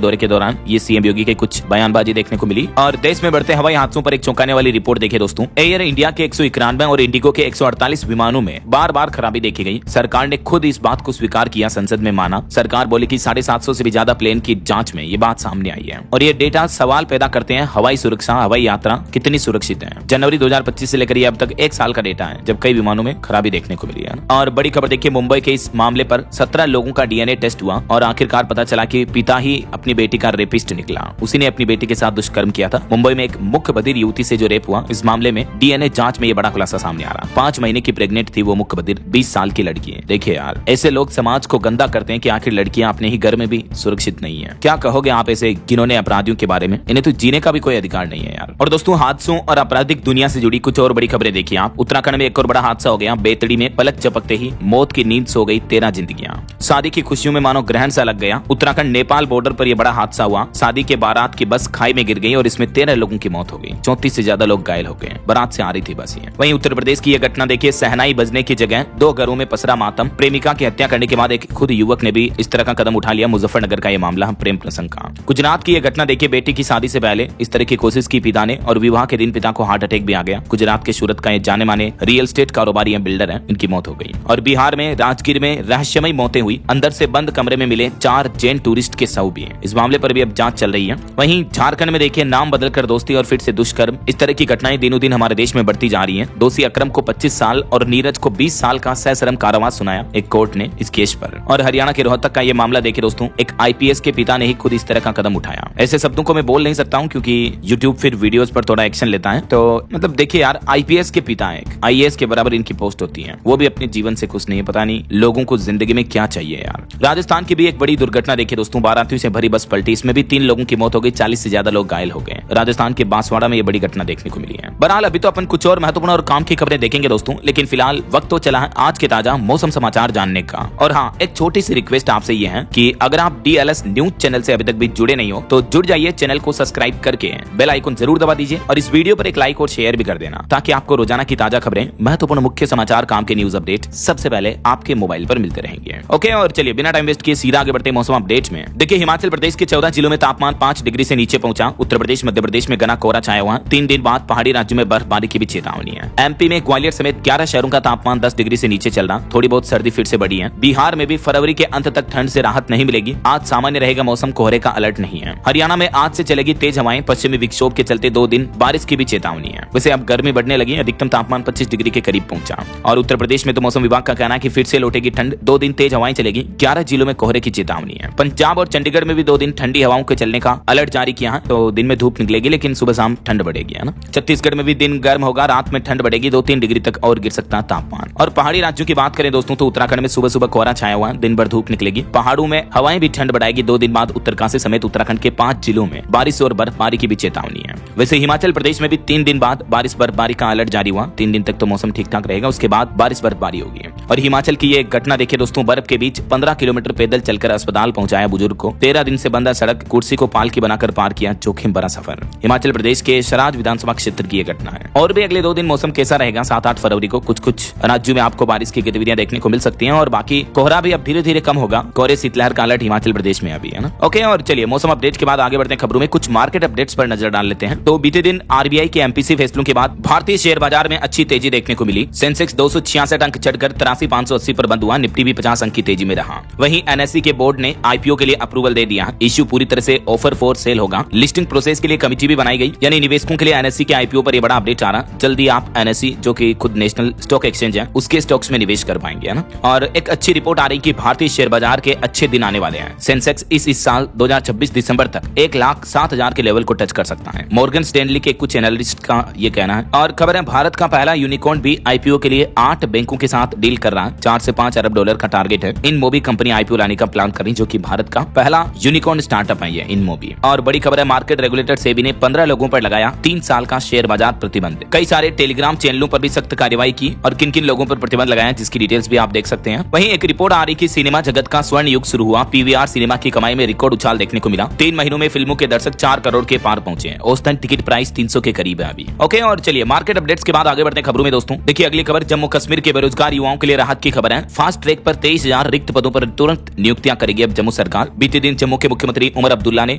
दौरे के दौरान ये सीएम योगी के कुछ बयानबाजी देखने को मिली। और देश में बढ़ते हवाई हादसों पर एक चौंकाने वाली रिपोर्ट देखिए दोस्तों। एयर इंडिया के 191 और इंडिगो के 148 विमानों में बार बार खराबी देखी गई। सरकार ने खुद इस बात को स्वीकार किया, संसद में माना। सरकार बोली कि 750 से भी ज्यादा प्लेन की जांच में ये बात सामने आई है और ये डेटा सवाल पैदा करते हैं, हवाई सुरक्षा, हवाई यात्रा कितनी सुरक्षित है। जनवरी 2025 से लेकर अब तक 1 साल का डेटा है जब कई विमानों में खराबी देखने को मिली है। और बड़ी खबर देखिए, मुंबई के इस मामले पर 17 लोगों का डीएनए टेस्ट हुआ और आखिरकार पता चला कि पिता ही अपनी बेटी का रेपिस्ट निकला। उसी ने अपनी बेटी के साथ दुष्कर्म किया था। मुंबई में एक मुख्य बधिर युवती से जो रेप हुआ, इस मामले में डीएनए जांच में ये बड़ा खुलासा सामने आ रहा। 5 महीने की प्रेग्नेंट थी वो मुख्य बधिर, 20 साल की लड़की है। देखिए यार, ऐसे लोग समाज को गंदा करते हैं कि आखिर लड़कियां अपने ही घर में भी सुरक्षित नहीं है। क्या कहोगे आप ऐसे जिन्होंने अपराधियों के बारे में, इन्हें तो जीने का भी कोई अधिकार नहीं है यार। और दोस्तों, हादसों और आपराधिक दुनिया से जुड़ी कुछ और बड़ी खबरें देखिए आप। उत्तराखंड में एक और बड़ा हादसा हो गया। बेतड़ी में पलक झपकते ही मौत की नींद सो गई 13 जिंदगियां। शादी की खुशियों में मानो ग्रहण सा लग गया। उत्तराखंड नेपाल बॉर्डर पर यह बड़ा हादसा हुआ। शादी के बारात की बस खाई में गिर गई और इसमें 13 लोगों की मौत हो गई। 34 से ज्यादा लोग घायल हो गए। बारात से आ रही थी बस ये। वहीं उत्तर प्रदेश की यह घटना देखिए, सहनाई बजने की जगह 2 घरों में पसरा मातम। प्रेमिका की हत्या करने के बाद एक खुद युवक ने भी इस तरह का कदम उठा लिया। मुजफ्फरनगर का यह मामला प्रेम प्रसंग का। गुजरात की यह घटना देखिए, बेटी की शादी से पहले इस तरह की कोशिश की पिता ने और विवाह के दिन पिता को हार्ट अटैक भी आ गया। गुजरात के सूरत का ये जाने माने रियल एस्टेट कारोबारी या बिल्डर है, इनकी मौत हो गई। और बिहार में राजगीर में रहस्यमयी मौतें हुई। अंदर से बंद कमरे में मिले 4 जैन टूरिस्ट के शव भी हैं। इस मामले पर भी अब जांच चल रही है। वहीं झारखंड में देखिए, नाम बदलकर दोस्ती और फिर से दुष्कर्म, इस तरह की घटनाएं दिनों दिन हमारे देश में बढ़ती जा रही हैं। दोषी अकरम को 25 साल और नीरज को 20 साल का सश्रम कारावास सुनाया एक कोर्ट ने इस केस पर। और हरियाणा के रोहतक का यह मामला देखिए दोस्तों, एक आईपीएस के पिता ने ही खुद इस तरह का कदम उठाया। ऐसे शब्दों को मैं बोल नहीं सकता हूं क्योंकि यूट्यूब फिर वीडियोस पर थोड़ा एक्शन लेता है। तो मतलब देखिए यार, आईपीएस के पिता एक आईएएस के बराबर इनकी पोस्ट होती है, वो भी अपने जीवन से खुश नहीं है। पता नहीं लोगों को जिंदगी में क्या चाहिए यार। राजस्थान की भी एक बड़ी दुर्घटना देखिए दोस्तों, बारातियों से भरी बस पलटी। इसमें भी 3 लोगों की मौत हो गई, 40 से ज्यादा लोग घायल हो गए। राजस्थान के बांसवाड़ा में ये बड़ी घटना देखने को मिली है। बहरहाल अभी तो अपन कुछ और महत्वपूर्ण और काम की खबरें देखेंगे दोस्तों, लेकिन फिलहाल वक्त तो चला है आज के ताजा मौसम समाचार जानने का। और हाँ, एक छोटी सी रिक्वेस्ट आपसे ये है कि अगर आप डीएलएस न्यूज चैनल से अभी तक भी जुड़े नहीं हो तो जुड़ जाइए, चैनल को सब्सक्राइब करके बेल आइकन जरूर दबा दीजिए और इस वीडियो पर एक लाइक और शेयर भी कर देना, ताकि आपको रोजाना की ताजा खबरें, महत्वपूर्ण मुख्य समाचार, काम के न्यूज अपडेट सबसे पहले आपके मोबाइल पर मिलते रहेंगे। ओके, और चलिए बिना टाइम वेस्ट किए सीधा आगे बढ़ते मौसम अपडेट में। देखिए, हिमाचल प्रदेश के 14 जिलों में तापमान 5 डिग्री से नीचे पहुंचा। उत्तर प्रदेश, मध्य प्रदेश में घना कोहरा छाया हुआ। 3 दिन बाद पहाड़ी राज्यों में बर्फबारी की भी चेतावनी है। एमपी में ग्वालियर समेत 11 शहरों का तापमान 10 डिग्री से नीचे चल रहा। थोड़ी बहुत सर्दी फिर से बढ़ी है। बिहार में भी फरवरी के अंत तक ठंड से राहत नहीं मिलेगी। आज सामान्य रहेगा मौसम, कोहरे का अलर्ट नहीं है। हरियाणा में आज से चलेगी तेज हवाएं। पश्चिमी विक्षोभ के चलते 2 दिन बारिश की भी चेतावनी है। वैसे अब गर्मी बढ़ने लगी, अधिकतम तापमान 25 डिग्री के करीब पहुंचा। और उत्तर प्रदेश में तो मौसम विभाग का कहना है कि फिर से लौटेगी ठंड। 2 दिन तेज हवाएं चलेगी। 11 जिलों में कोहरे की चेतावनी है। पंजाब और चंडीगढ़ में भी 2 दिन ठंडी हवाओं के चलने का अलर्ट जारी किया है। तो दिन में धूप निकलेगी लेकिन सुबह शाम ठंड बढ़ेगी, है ना। छत्तीसगढ़ में भी दिन गर्म होगा, रात में ठंड बढ़ेगी। 2-3 डिग्री तक और गिर सकता है तापमान। और पहाड़ी राज्यों की बात करें दोस्तों, तो उत्तराखंड में सुबह सुबह कोहरा छाया हुआ है, दिन भर धूप निकलेगी। पहाड़ों में हवाएं भी ठंड बढ़ाएगी। 2 दिन बाद उत्तरकाशी समेत उत्तराखंड के 5 जिलों में बारिश और बर्फबारी की भी चेतावनी है। वैसे हिमाचल प्रदेश में भी 3 दिन बाद बारिश बर्फबारी का अलर्ट जारी हुआ। 3 दिन तक तो मौसम ठीक ठाक रहेगा, उसके बाद बारिश बर्फबारी होगी। और हिमाचल की ये घटना देखिए दोस्तों, बर्फ के बीच 15 किलोमीटर पैदल चलकर अस्पताल पहुंचाया बुजुर्ग को। 13 दिन से बंद सड़क, कुर्सी को पालकी बनाकर पार किया, जोखिम भरा सफर। हिमाचल प्रदेश के शराज विधानसभा क्षेत्र की यह घटना है। और भी अगले 2 दिन मौसम कैसा रहेगा, 7-8 फरवरी को कुछ राज्यों में आपको बारिश की गतिविधियां देखने को मिल सकती हैं। और बाकी कोहरा भी अब धीरे धीरे कम होगा। कोहरे शीतलहर का अलर्ट हिमाचल प्रदेश में अभी, है ना। ओके, और चलिए मौसम अपडेट के बाद आगे बढ़ते हैं खबरों में। कुछ मार्केट अपडेट्स पर नजर डाल लेते हैं। तो बीते दिन आरबीआई के एमपीसी फैसलों के बाद भारतीय शेयर बाजार में अच्छी तेजी देखने को मिली। सेंसेक्स 266 अंक चढ़कर 83,580 पर बंद हुआ। निफ्टी भी 50 अंक की तेजी में रहा। वहीं एनएसई के बोर्ड ने आईपीओ के लिए अप्रूवल दे दिया। इश्यू पूरी तरह से ऑफर फॉर सेल होगा। लिस्टिंग प्रोसेस के लिए कमेटी भी बनाई गई, यानी निवेशकों के लिए एनएसई के आईपीओ पर यह बड़ा अपडेट आ रहा। जल्दी आप एनएसई, जो कि खुद नेशनल स्टॉक एक्सचेंज है, उसके स्टॉक्स में निवेश कर पाएंगे, है ना। और एक अच्छी रिपोर्ट आ रही कि भारतीय शेयर बाजार के अच्छे दिन आने वाले हैं। सेंसेक्स इस साल 2026 दिसंबर तक 1,07,000 के लेवल को टच कर सकता है। मॉर्गन स्टैनली के कुछ एनालिस्ट का ये कहना है। और खबर है, भारत का पहला यूनिकॉर्न भी आईपीओ के लिए 8 बैंकों के साथ डील कर रहा है। 4 से 5 अरब डॉलर का टारगेट है। इनमोबी कंपनी आईपीओ लाने का प्लान कर रही, जो कि भारत का पहला यूनिकॉर्न स्टार्टअप है ये इनमोबी। और बड़ी खबर है, मार्केट रेगुलेटर सेबी ने 15 लोगों पर लगाया 3 साल का शेयर बाजार प्रतिबंध। कई सारे टेलीग्राम चैनलों पर भी सख्त कार्रवाई की और किन किन लोगों पर प्रतिबंध लगाया, जिसकी डिटेल्स भी आप देख सकते हैं। वहीं एक रिपोर्ट आ रही कि सिनेमा जगत का स्वर्ण युग शुरू हुआ। पीवीआर सिनेमा की कमाई में रिकॉर्ड उछाल देखने को मिला। 3 महीनों में फिल्मों के दर्शक 4 करोड़ के पार पहुंचे। औसतन टिकट प्राइस 300 के करीब है अभी। ओके, और चलिए मार्केट अपडेट्स के बाद आगे बढ़ते हैं खबरों में दोस्तों। देखिए अगली खबर, जम्मू कश्मीर के बेरोजगार युवाओं के लिए राहत की खबर है। फास्ट ट्रैक पर 23,000 रिक्त पदों पर तुरंत नियुक्तियां करेगी अब जम्मू सरकार। बीते दिन जम्मू के मुख्यमंत्री उमर अब्दुल्ला ने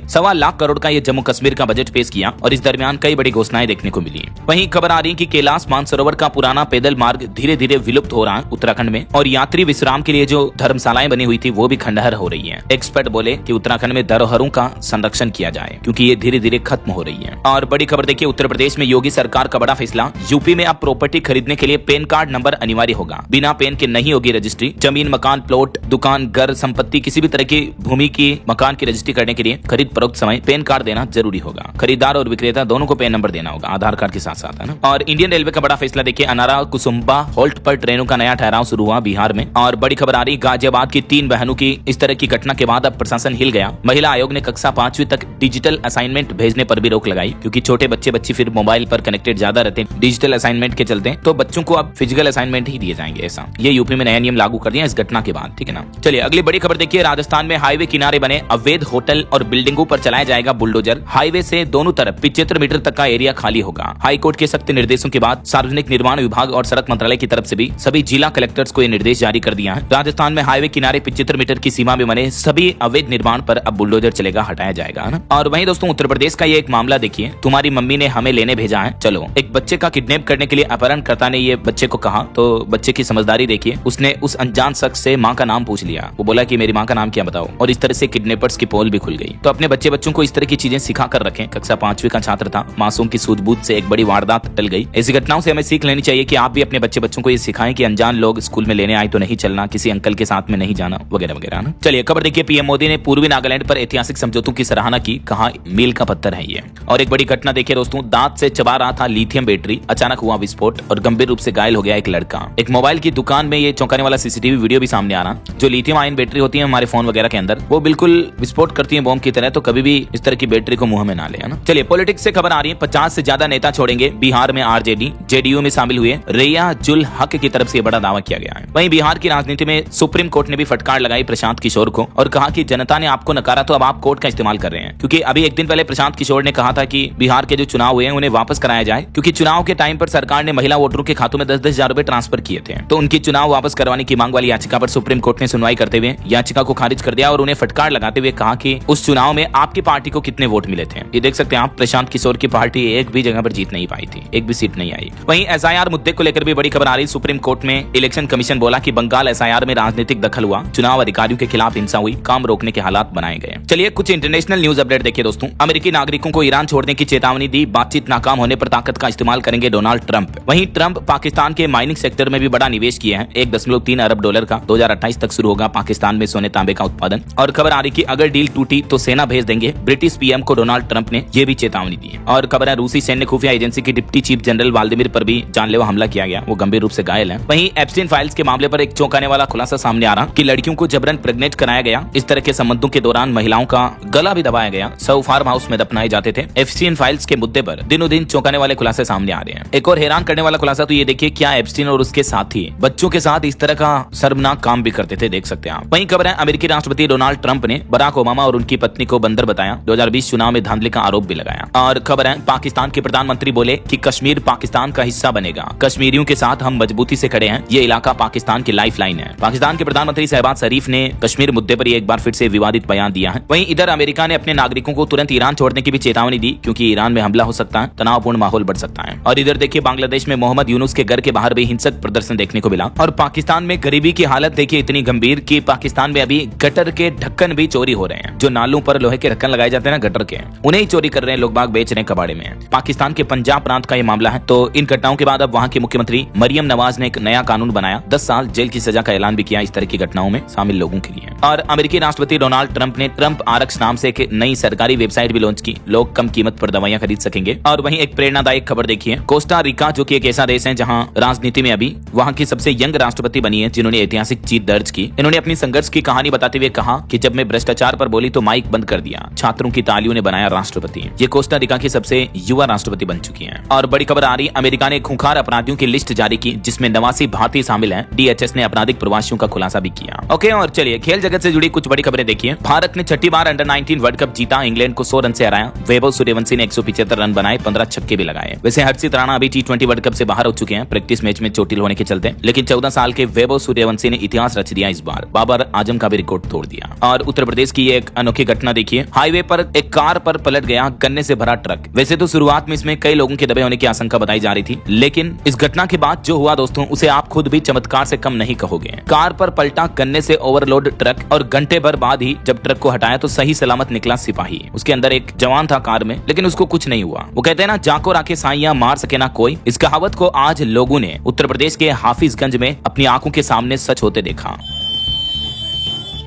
1.25 लाख करोड़ का ये जम्मू कश्मीर का बजट पेश किया और इस दरमियान कई बड़ी घोषणाएं देखने को मिली। वहीं खबर आ रही है कि कैलाश मानसरोवर का पुराना पैदल मार्ग धीरे धीरे विलुप्त हो रहा है उत्तराखंड में। और यात्री विश्राम के लिए जो धर्मशालाएं बनी हुई थी वो भी खंडहर हो रही है। एक्सपर्ट बोले कि उत्तराखंड में धरोहरों का संरक्षण किया जाए, क्योंकि ये धीरे धीरे खत्म हो रही है। और बड़ी खबर देखिए, उत्तर प्रदेश में योगी सरकार का बड़ा फैसला। यूपी में अब प्रॉपर्टी खरीदने के लिए पैन कार्ड नंबर अनिवार्य होगा। बिना पैन के नहीं होगी रजिस्ट्री। जमीन, मकान, प्लॉट, दुकान, घर, संपत्ति, किसी भी तरह की भूमि की मकान की रजिस्ट्री करने के लिए खरीद फरोख्त समय पैन कार्ड देना जरूरी होगा। खरीदार और विक्रेता दोनों को पैन नंबर देना होगा, आधार कार्ड के साथ साथ, है ना। और इंडियन रेलवे का बड़ा फैसला देखिए, अनारा कुसुम्बा हॉल्ट पर ट्रेनों का नया ठहराव शुरू हुआ बिहार में। और बड़ी खबर आ रही, गाजियाबाद की 3 बहनों की इस तरह की घटना के बाद अब प्रशासन हिल गया। महिला आयोग ने कक्षा 5 5वीं तक डिजिटल असाइनमेंट भेजने पर भी रोक लगाई, क्योंकि छोटे बच्चे बच्ची फिर मोबाइल पर कनेक्टेड ज्यादा रहते हैं डिजिटल असाइनमेंट के चलते, तो बच्चों को अब फिजिकल असाइनमेंट ही दिए जाएंगे। ऐसा ये यूपी में नया नियम लागू कर दिया इस घटना के बाद, ठीक है ना। चलिए अगली बड़ी खबर देखिए, राजस्थान में हाईवे किनारे बने अवैध होटल और बिल्डिंगों पर चलाया जाएगा बुलडोजर। हाईवे से दोनों तरफ 75 मीटर तक का एरिया खाली होगा। हाईकोर्ट के सख्त निर्देशों के बाद सार्वजनिक निर्माण विभाग और सड़क मंत्रालय की तरफ से भी सभी जिला कलेक्टर्स को यह निर्देश जारी कर दिया है। राजस्थान में हाईवे किनारे 75 मीटर की सीमा में बने सभी अवैध निर्माण पर अब बुलडोजर चलेगा, हटाया जाएगा, है ना। और वहीं दोस्तों उत्तर प्रदेश का ये एक मामला देखिए, तुम्हारी मम्मी ने हमें लेने भेजा है, चलो। एक बच्चे का किडनैप करने के लिए अपहरणकर्ता ने ये बच्चे को कहा, तो बच्चे की समझदारी देखिए, उसने उस अनजान शख्स से माँ का नाम पूछ लिया। वो बोला कि मेरी माँ का नाम क्या बताओ, और इस तरह से किडनैपर्स की पोल भी खुल गई। तो अपने बच्चों को इस तरह की चीजें सिखा कर रखें। कक्षा 5वीं का छात्र था, मासूम की सूझबूझ से एक बड़ी वारदात टल गई। ऐसी घटनाओं से हमें सीख लेनी चाहिए कि आप भी अपने बच्चों को ये सिखाएं कि अनजान लोग स्कूल में लेने आए तो नहीं चलना, किसी अंकल के साथ में नहीं जाना, वगैरह वगैरह ना। चलिए खबर देखिए, पीएम मोदी ने पूर्वी नागालैंड पर ऐतिहासिक समझौतों की सराहना की, कहा मील का पत्थर है ये। और एक बड़ी घटना देखिए दोस्तों, दांत से चबा रहा था लिथियम बैटरी, अचानक हुआ विस्फोट और गंभीर रूप से घायल हो गया एक लड़का। एक मोबाइल की दुकान में ये चौंकाने वाला सीसीटीवी वीडियो भी सामने आ रहा। जो लिथियम आयन बैटरी होती है हमारे फोन वगैरह के अंदर, वो बिल्कुल विस्फोट करती है बॉम्ब की तरह, तो कभी भी इस तरह की बैटरी को मुंह में ना ले, है ना। चलिए पॉलिटिक्स से खबर आ रही है, 50 से ज्यादा नेता छोड़ेंगे बिहार में आरजेडी। जेडीयू में शामिल हुए रिया जुल हक की तरफ से बड़ा दावा किया गया है। वहीं बिहार की राजनीति में सुप्रीम कोर्ट ने भी फटकार लगाई प्रशांत किशोर को और कहा कि जनता ने आपको नकारा तो अब आप कोर्ट का इस्तेमाल कर रहे हैं, क्योंकि अभी एक दिन पहले प्रशांत किशोर ने कहा था कि बिहार के जो चुनाव हुए हैं उन्हें वापस कराया जाए, क्योंकि चुनाव के टाइम पर सरकार ने महिला वोटरों के खातों में 10-10 हजार रुपए ट्रांसफर किए थे। तो उनकी चुनाव वापस करवाने की मांग वाली याचिका पर सुप्रीम कोर्ट ने सुनवाई करते हुए याचिका को खारिज कर दिया और उन्हें फटकार लगाते हुए कहा कि उस चुनाव में आपकी पार्टी को कितने वोट मिले थे। ये देख सकते हैं आप, प्रशांत किशोर की पार्टी एक भी जगह पर जीत नहीं पाई थी, एक भी सीट नहीं आई। वहीं एसआईआर मुद्दे को लेकर भी बड़ी खबर आ रही, सुप्रीम कोर्ट में इलेक्शन कमीशन बोला कि बंगाल एसआईआर में राजनीतिक दखल हुआ, चुनाव अधिकारियों के खिलाफ हिंसा हुई, काम रोकने के हालात बनाए गए। चलिए कुछ इंटरनेशनल न्यूज अपडेट देखिए दोस्तों, अमेरिकी नागरिकों को ईरान छोड़ने की चेतावनी दी, बातचीत नाकाम होने पर ताकत का इस्तेमाल करेंगे डोनाल्ड ट्रंप। वहीं ट्रंप पाकिस्तान के माइनिंग सेक्टर में भी बड़ा निवेश किया है, $1.3 अरब का। 2028 तक शुरू होगा पाकिस्तान में सोने तांबे का उत्पादन। और खबर आ रही कि अगर डील टूटी तो सेना भेज देंगे, ब्रिटिश पीएम को डोनाल्ड ट्रंप ने यह भी चेतावनी दी है। और खबर है रूसी सैन्य खुफिया एजेंसी की डिप्टी चीफ जनरल व्लादिमीर पर भी जानलेवा हमला किया गया, वो गंभीर रूप से घायल है। वहीं एप्स्टीन फाइल्स के मामले पर एक चौंकाने वाला खुलासा सामने आ रहा कि लड़कियों को जबरन प्रेग्नेंट कराया गया, इस तरह के संबंधों के दौरान महिलाओं का गला भी दबाया गया, सब फार्म हाउस में दफनाए जाते थे। एप्स्टीन फाइल्स के मुद्दे पर दिनों दिन चौंकाने वाले खुलासे सामने आ रहे हैं। एक और हैरान करने वाला खुलासा तो ये देखिए, क्या एप्स्टीन और उसके साथी बच्चों के साथ इस तरह का शर्मनाक काम भी करते थे, देख सकते हैं आप। वहीं खबर है अमेरिकी राष्ट्रपति डोनाल्ड ट्रंप ने बराक ओबामा और उनकी पत्नी को बंदर बताया, 2020 चुनाव में धांधली का आरोप भी लगाया। और खबर है पाकिस्तान के प्रधानमंत्री बोले कि कश्मीर पाकिस्तान का हिस्सा बनेगा, कश्मीरियों के साथ हम मजबूती से खड़े हैं, ये इलाका पाकिस्तान की लाइफलाइन है। पाकिस्तान के प्रधानमंत्री शहबाज शरीफ ने कश्मीर मुद्दे पर एक बार फिर से विवादित बयान दिया है। वहीं इधर अमेरिका ने अपने नागरिकों को तुरंत ईरान छोड़ने की भी चेतावनी दी, क्योंकि ईरान में हमला हो सकता है, तनावपूर्ण माहौल बढ़ सकता है। और इधर देखिए बांग्लादेश में मोहम्मद यूनुस के घर के बाहर भी हिंसक प्रदर्शन देखने को मिला। और पाकिस्तान में गरीबी की हालत देखिए इतनी गंभीर कि पाकिस्तान में अभी गटर के ढक्कन भी चोरी हो रहे हैं। जो नालों पर लोहे के ढक्कन लगाए जाते हैं ना गटर के, उन्हें ही चोरी कर रहे हैं लोग, बाग बेच रहे हैं कबाड़े में। पाकिस्तान के पंजाब प्रांत का ये मामला है। तो इन घटनाओं के बाद अब वहां के मुख्यमंत्री मरियम नवाज ने एक नया कानून बनाया, 10 साल जेल की सजा का ऐलान भी किया इस तरह की घटनाओं में शामिल लोगों के लिए। और अमेरिकी राष्ट्रपति डोनाल्ड ट्रंप ने ट्रंप आरक्स नाम से एक नई सरकारी वेबसाइट भी लॉन्च की, लोग कम कीमत पर दवाइयां खरीद सकेंगे। और वहीं एक प्रेरणादायक खबर देखिए, कोस्टा रिका जो कि एक ऐसा देश है जहां राजनीति में अभी वहां की सबसे यंग राष्ट्रपति बनी है, जिन्होंने ऐतिहासिक जीत दर्ज की। इन्होंने अपनी संघर्ष की कहानी बताते हुए कहा कि जब मैं भ्रष्टाचार पर बोली तो माइक बंद कर दिया, छात्रों की तालियों ने बनाया राष्ट्रपति। ये कोस्टा रिका की सबसे युवा राष्ट्रपति बन चुकी हैं। और बड़ी खबर आ रही, अमेरिका ने खूंखार अपराधियों की लिस्ट जारी की, जिसमें 89 भारतीय शामिल हैं। DHS ने आपराधिक प्रवासियों का खुलासा भी किया। ओके, और चलिए खेल जगत से जुड़ी कुछ बड़ी खबरें देखिए। भारत ने छठी बार अंडर-19 वर्ल्ड कप जीता, इंग्लैंड को 100 रन से हराया। वैभव सूर्यवंशी ने 175 रन बनाए, 15 छक्के भी लगाए। वैसे हर्षित राणा अभी T20 वर्ल्ड कप से बाहर हो चुके हैं प्रैक्टिस मैच में चोटिल होने के चलते, लेकिन 14 साल के वैभव सूर्यवंशी ने इतिहास रच दिया इस बार, बाबर आजम का भी रिकॉर्ड तोड़ दिया। और उत्तर प्रदेश की एक अनोखी घटना देखिए, हाईवे पर एक कार पर पलट गया गन्ने से भरा ट्रक। वैसे तो शुरुआत में इसमें कई लोगों के दबे होने की आशंका बताई जा रही थी, लेकिन इस घटना के बाद जो हुआ दोस्तों, उसे आप खुद भी चमत्कार से कम नहीं कहोगे। कार पर पलटा गन्ने से ओवरलोड ट्रक, और घंटे भर बाद ही जब ट्रक को हटाया तो सही सलामत निकला सिपाही। उसके अंदर एक जवान था कार में, लेकिन उसको कुछ नहीं हुआ। वो कहते हैं ना, जाको राखे साइयां मार सके ना कोई। इस कहावत को आज लोगों ने उत्तर प्रदेश के हाफिजगंज में अपनी आंखों के सामने सच होते देखा।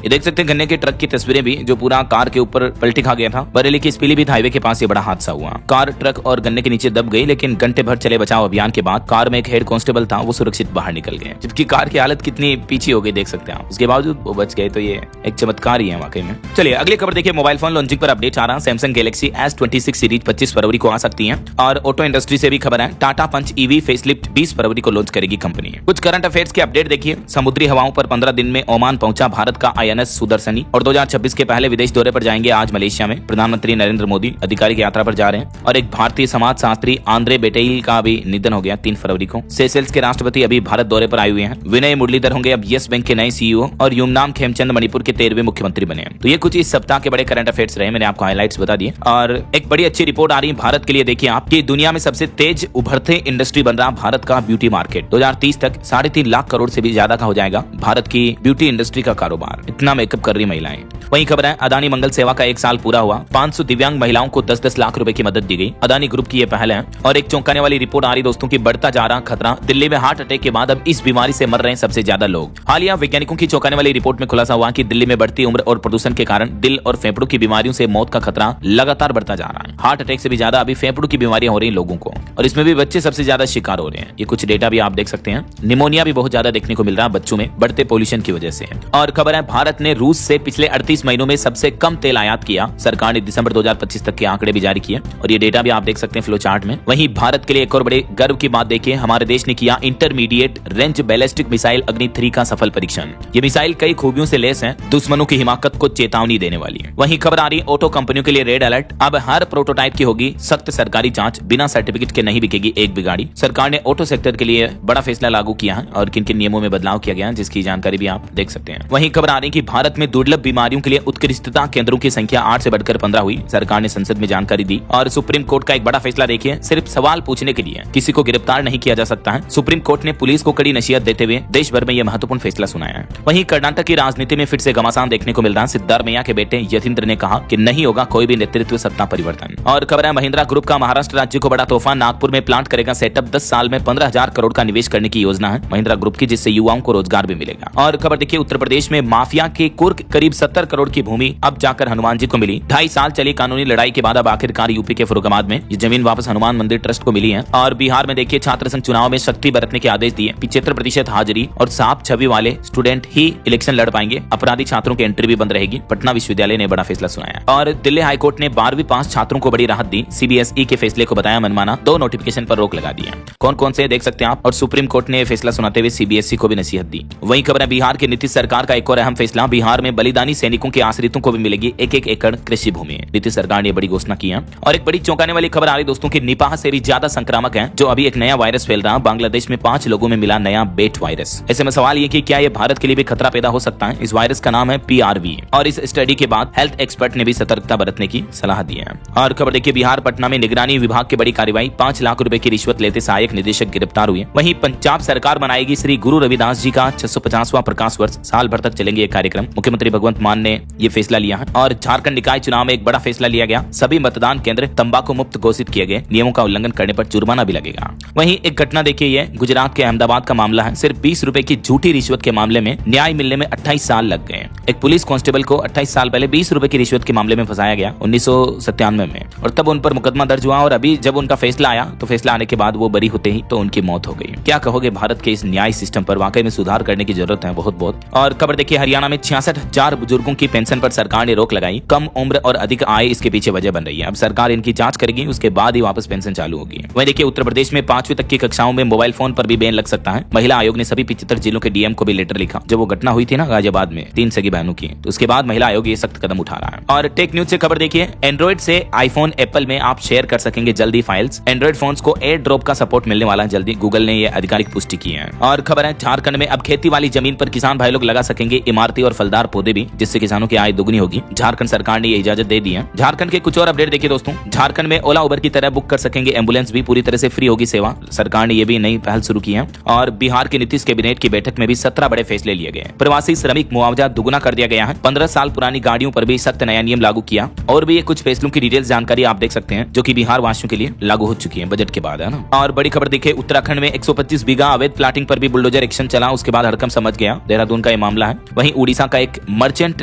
ये देख सकते हैं गन्ने के ट्रक की तस्वीरें भी, जो पूरा कार के ऊपर पलटी खा गया था। बरेली के पीलीभीत हाईवे के पास ये बड़ा हादसा हुआ। कार ट्रक और गन्ने के नीचे दब गई, लेकिन घंटे भर चले बचाव अभियान के बाद कार में एक हेड कांस्टेबल था, वो सुरक्षित बाहर निकल गए, जबकि कार की हालत कितनी पीछी हो गई देख सकते हैं आप। उसके बावजूद वो बच गए, तो ये एक चमत्कार ही है वाकई में। चलिए अगली खबर देखिए। मोबाइल फोन लॉन्चिंग पर अपडेट आ रहा। सैमसंग गैलेक्सी S26 सीरीज 25 फरवरी को आ सकती है। और ऑटो इंडस्ट्री से भी खबर है, टाटा पंच ईवी फेसलिफ्ट 20 फरवरी को लॉन्च करेगी कंपनी। कुछ करंट अफेयर्स के अपडेट देखिए। समुद्री हवाओं पर 15 दिन में ओमान पहुंचा भारत का INS सुदर्शनी। और 2026 के पहले विदेश दौरे पर जाएंगे आज मलेशिया में प्रधानमंत्री नरेंद्र मोदी आधिकारिक यात्रा पर जा रहे हैं। और एक भारतीय समाज शास्त्री आंद्रे बेटेल का भी निधन हो गया 3 फरवरी को। सेशेल्स के राष्ट्रपति अभी भारत दौरे पर आए हुए हैं। विनय मुरलीधर होंगे अब यस बैंक के नए CEO। और युमनाम खेमचंद मणिपुर के 13वें मुख्यमंत्री बने। तो ये कुछ इस सप्ताह के बड़े करंट अफेयर्स रहे, मैंने आपको हाइलाइट्स बता दिए। और एक बड़ी अच्छी रिपोर्ट आ रही है भारत के लिए। देखिए आपकी दुनिया में सबसे तेज उभरते इंडस्ट्री बन रहा भारत का ब्यूटी मार्केट। 2030 तक 3.5 लाख करोड़ से भी ज्यादा का हो जाएगा भारत की ब्यूटी इंडस्ट्री का कारोबार। इतना मेकअप कर रही महिलाएं। वहीं खबर है अदानी मंगल सेवा का 1 साल पूरा हुआ। 500 दिव्यांग महिलाओं को 10-10 लाख रुपए की मदद दी गई। अदानी ग्रुप की ये पहल है। और एक चौंकाने वाली रिपोर्ट आ रही दोस्तों की बढ़ता जा रहा खतरा। दिल्ली में हार्ट अटैक के बाद अब इस बीमारी से मर रहे हैं सबसे ज्यादा लोग। हालिया वैज्ञानिकों की चौंकाने वाली रिपोर्ट में खुलासा हुआ कि दिल्ली में बढ़ती उम्र और प्रदूषण के कारण दिल और फेफड़ों की बीमारियों से मौत का खतरा लगातार बढ़ता जा रहा है। हार्ट अटैक से भी ज्यादा अभी फेफड़ों की बीमारियां हो रही लोगों को, और इसमें भी बच्चे सबसे ज्यादा शिकार हो रहे हैं। ये कुछ डेटा भी आप देख सकते हैं। निमोनिया भी बहुत ज्यादा देखने को मिल रहा है बच्चों में बढ़ते पोल्यूशन की वजह से। और खबर है भारत ने रूस से पिछले 38 महीनों में सबसे कम तेल आयात किया। सरकार ने दिसंबर 2025 तक के आंकड़े भी जारी किए, और ये डेटा भी आप देख सकते हैं फ्लो चार्ट में। वहीं भारत के लिए एक और बड़े गर्व की बात देखिए, हमारे देश ने किया इंटरमीडिएट रेंज बैलिस्टिक मिसाइल अग्नि 3 का सफल परीक्षण। ये मिसाइल कई खूबियों से लेस है, दुश्मनों की हिमाकत को चेतावनी देने वाली है। वहीं खबर आ रही ऑटो कंपनियों के लिए रेड अलर्ट। अब हर प्रोटोटाइप की होगी सख्त सरकारी जांच, बिना सर्टिफिकेट के नहीं बिकेगी एक भी गाड़ी। सरकार ने ऑटो सेक्टर के लिए बड़ा फैसला लागू किया है, और किन किन नियमों में बदलाव किया गया है जिसकी जानकारी भी आप देख सकते हैं। वहीं खबर आ रही कि भारत में दुर्लभ बीमारियों के लिए उत्कृष्टता केंद्रों की संख्या 8 से बढ़कर 15 हुई। सरकार ने संसद में जानकारी दी। और सुप्रीम कोर्ट का एक बड़ा फैसला देखिए, सिर्फ सवाल पूछने के लिए किसी को गिरफ्तार नहीं किया जा सकता है। सुप्रीम कोर्ट ने पुलिस को कड़ी नसीहत देते हुए देश भर में यह महत्वपूर्ण फैसला सुनाया है। वहीं कर्नाटक की राजनीति में फिर से घमासान देखने को मिल रहा है। सिद्धारमैया के बेटे यतींद्र ने कहा कि नहीं होगा कोई भी नेतृत्व सत्ता परिवर्तन। और खबर है महिंद्रा ग्रुप का महाराष्ट्र राज्य को बड़ा तोहफा। नागपुर में प्लांट करेगा सेटअप। 10 साल में 15,000 करोड़ का निवेश करने की योजना है महिंद्रा ग्रुप की, जिससे युवाओं को रोजगार भी मिलेगा। और खबर देखिए उत्तर प्रदेश में माफिया के कुर्क करीब 70 करोड़ की भूमि अब जाकर हनुमान जी को मिली। 2.5 साल चली कानूनी लड़ाई के बाद अब आखिरकार यूपी के फर्रुखाबाद में ये जमीन वापस हनुमान मंदिर ट्रस्ट को मिली है। और बिहार में देखिए छात्र संघ चुनाव में सख्ती बरतने के आदेश दिए। 75% हाजिरी और साफ छवि वाले स्टूडेंट ही इलेक्शन लड़ पाएंगे। अपराधी छात्रों की एंट्री भी बंद रहेगी। पटना विश्वविद्यालय ने बड़ा फैसला सुनाया। और दिल्ली हाईकोर्ट ने 12वीं पास छात्रों को बड़ी राहत दी। CBSE के फैसले को बताया मनमाना। 2 नोटिफिकेशन पर रोक लगा दी है। कौन कौन से देख सकते हैं आप। और सुप्रीम कोर्ट ने फैसला सुनाते हुए CBSE को भी नसीहत दी। वहीं खबर है बिहार की नीतीश सरकार का एक और अहम फैसला। बिहार में बलिदानी सैनिकों के आश्रितों को भी मिलेगी 1-1 एकड़ कृषि भूमि। नीतीश सरकार ने बड़ी घोषणा की है। और एक बड़ी चौंकाने वाली खबर आ रही दोस्तों की निपाह से भी ज्यादा संक्रामक है, जो अभी एक नया वायरस फैल रहा है। बांग्लादेश में 5 लोगों में मिला नया बेट वायरस। ऐसे में सवाल ये कि क्या ये भारत के लिए भी खतरा पैदा हो सकता है। इस वायरस का नाम है PRV। और इस स्टडी के बाद हेल्थ एक्सपर्ट ने भी सतर्कता बरतने की सलाह दी है। और खबर देखिए बिहार पटना में निगरानी विभाग की बड़ी कार्रवाई। 5 लाख रुपए की रिश्वत लेते सहायक निदेशक गिरफ्तार हुए। वहीं पंजाब सरकार मनाएगी श्री गुरु रविदास जी का 650वां प्रकाश वर्ष। साल भर तक चलेंगे ये कार्यक्रम। मुख्यमंत्री भगवंत मान ने ये फैसला लिया है। और झारखंड निकाय चुनाव में एक बड़ा फैसला लिया गया। सभी मतदान केंद्र तंबाकू मुक्त घोषित किए गए। नियमों का उल्लंघन करने पर जुर्माना भी लगेगा। वहीं एक घटना देखिए, ये गुजरात के अहमदाबाद का मामला है। सिर्फ 20 रुपए की झूठी रिश्वत के मामले में न्याय मिलने में 28 साल लग गए। एक पुलिस कांस्टेबल को 28 साल पहले 20 रुपए की रिश्वत के मामले में फंसाया गया 1997 में, और तब उन पर मुकदमा दर्ज हुआ। और अभी जब उनका फैसला आया तो फैसला आने के बाद वो बरी होते ही तो उनकी मौत हो गई। क्या कहोगे भारत के इस न्याय सिस्टम पर। वाकई में सुधार करने की जरूरत है बहुत। और खबर देखिए हरियाणा में 66,000 बुजुर्गों की पेंशन पर सरकार ने रोक लगाई। कम उम्र और अधिक आय इसके पीछे वजह बन रही है। अब सरकार इनकी जांच करेगी, उसके बाद ही वापस पेंशन चालू होगी। वहीं देखिए उत्तर प्रदेश में 5वीं तक की कक्षाओं में मोबाइल फोन पर भी बैन लग सकता है। महिला आयोग ने सभी 75 जिलों के DM को भी लेटर लिखा। जब वो घटना हुई थी ना गाजियाबाद में 3 सगी बहनों की, तो उसके बाद महिला आयोग ये सख्त कदम उठा रहा है। और टेक न्यूज से खबर देखिए, एंड्रॉइड से आईफोन एप्पल में आप शेयर कर सकेंगे जल्दी फाइल्स। एंड्रॉइड फोन्स को एयर ड्रॉप का सपोर्ट मिलने वाला है जल्दी। गूगल ने यह आधिकारिक पुष्टि की है। और खबर है झारखंड में अब खेती वाली जमीन पर किसान भाई लोग लगा सकेंगे इमारती और फलदार पौधे भी, जिससे किसानों की आय दुगनी होगी। झारखंड सरकार ने ये इजाजत दे दी है। झारखंड के कुछ और अपडेट देखिए दोस्तों। झारखंड में ओला उबर की तरह बुक कर सकेंगे एम्बुलेंस भी, पूरी तरह से फ्री होगी सेवा। सरकार ने ये भी नई पहल शुरू की है। और बिहार की नीतीश कैबिनेट की बैठक में भी 17 बड़े फैसले लिए गए। प्रवासी श्रमिक मुआवजा दुगुना कर दिया गया है। 15 साल पुरानी गाड़ियों पर भी सख्त नया नियम लागू किया। और भी ये कुछ फैसलों की डिटेल्स जानकारी आप देख सकते हैं, जो कि बिहार वासियों के लिए लागू हो चुकी है बजट के बाद, है ना। और बड़ी खबर देखिए, उत्तराखंड में 125 बीघा अवैध प्लाटिंग पर भी बुलडोजर एक्शन चला। उसके बाद हड़कंप समझ गया। देहरादून का ये मामला है। वहीं उड़ीसा का एक मर्चेंट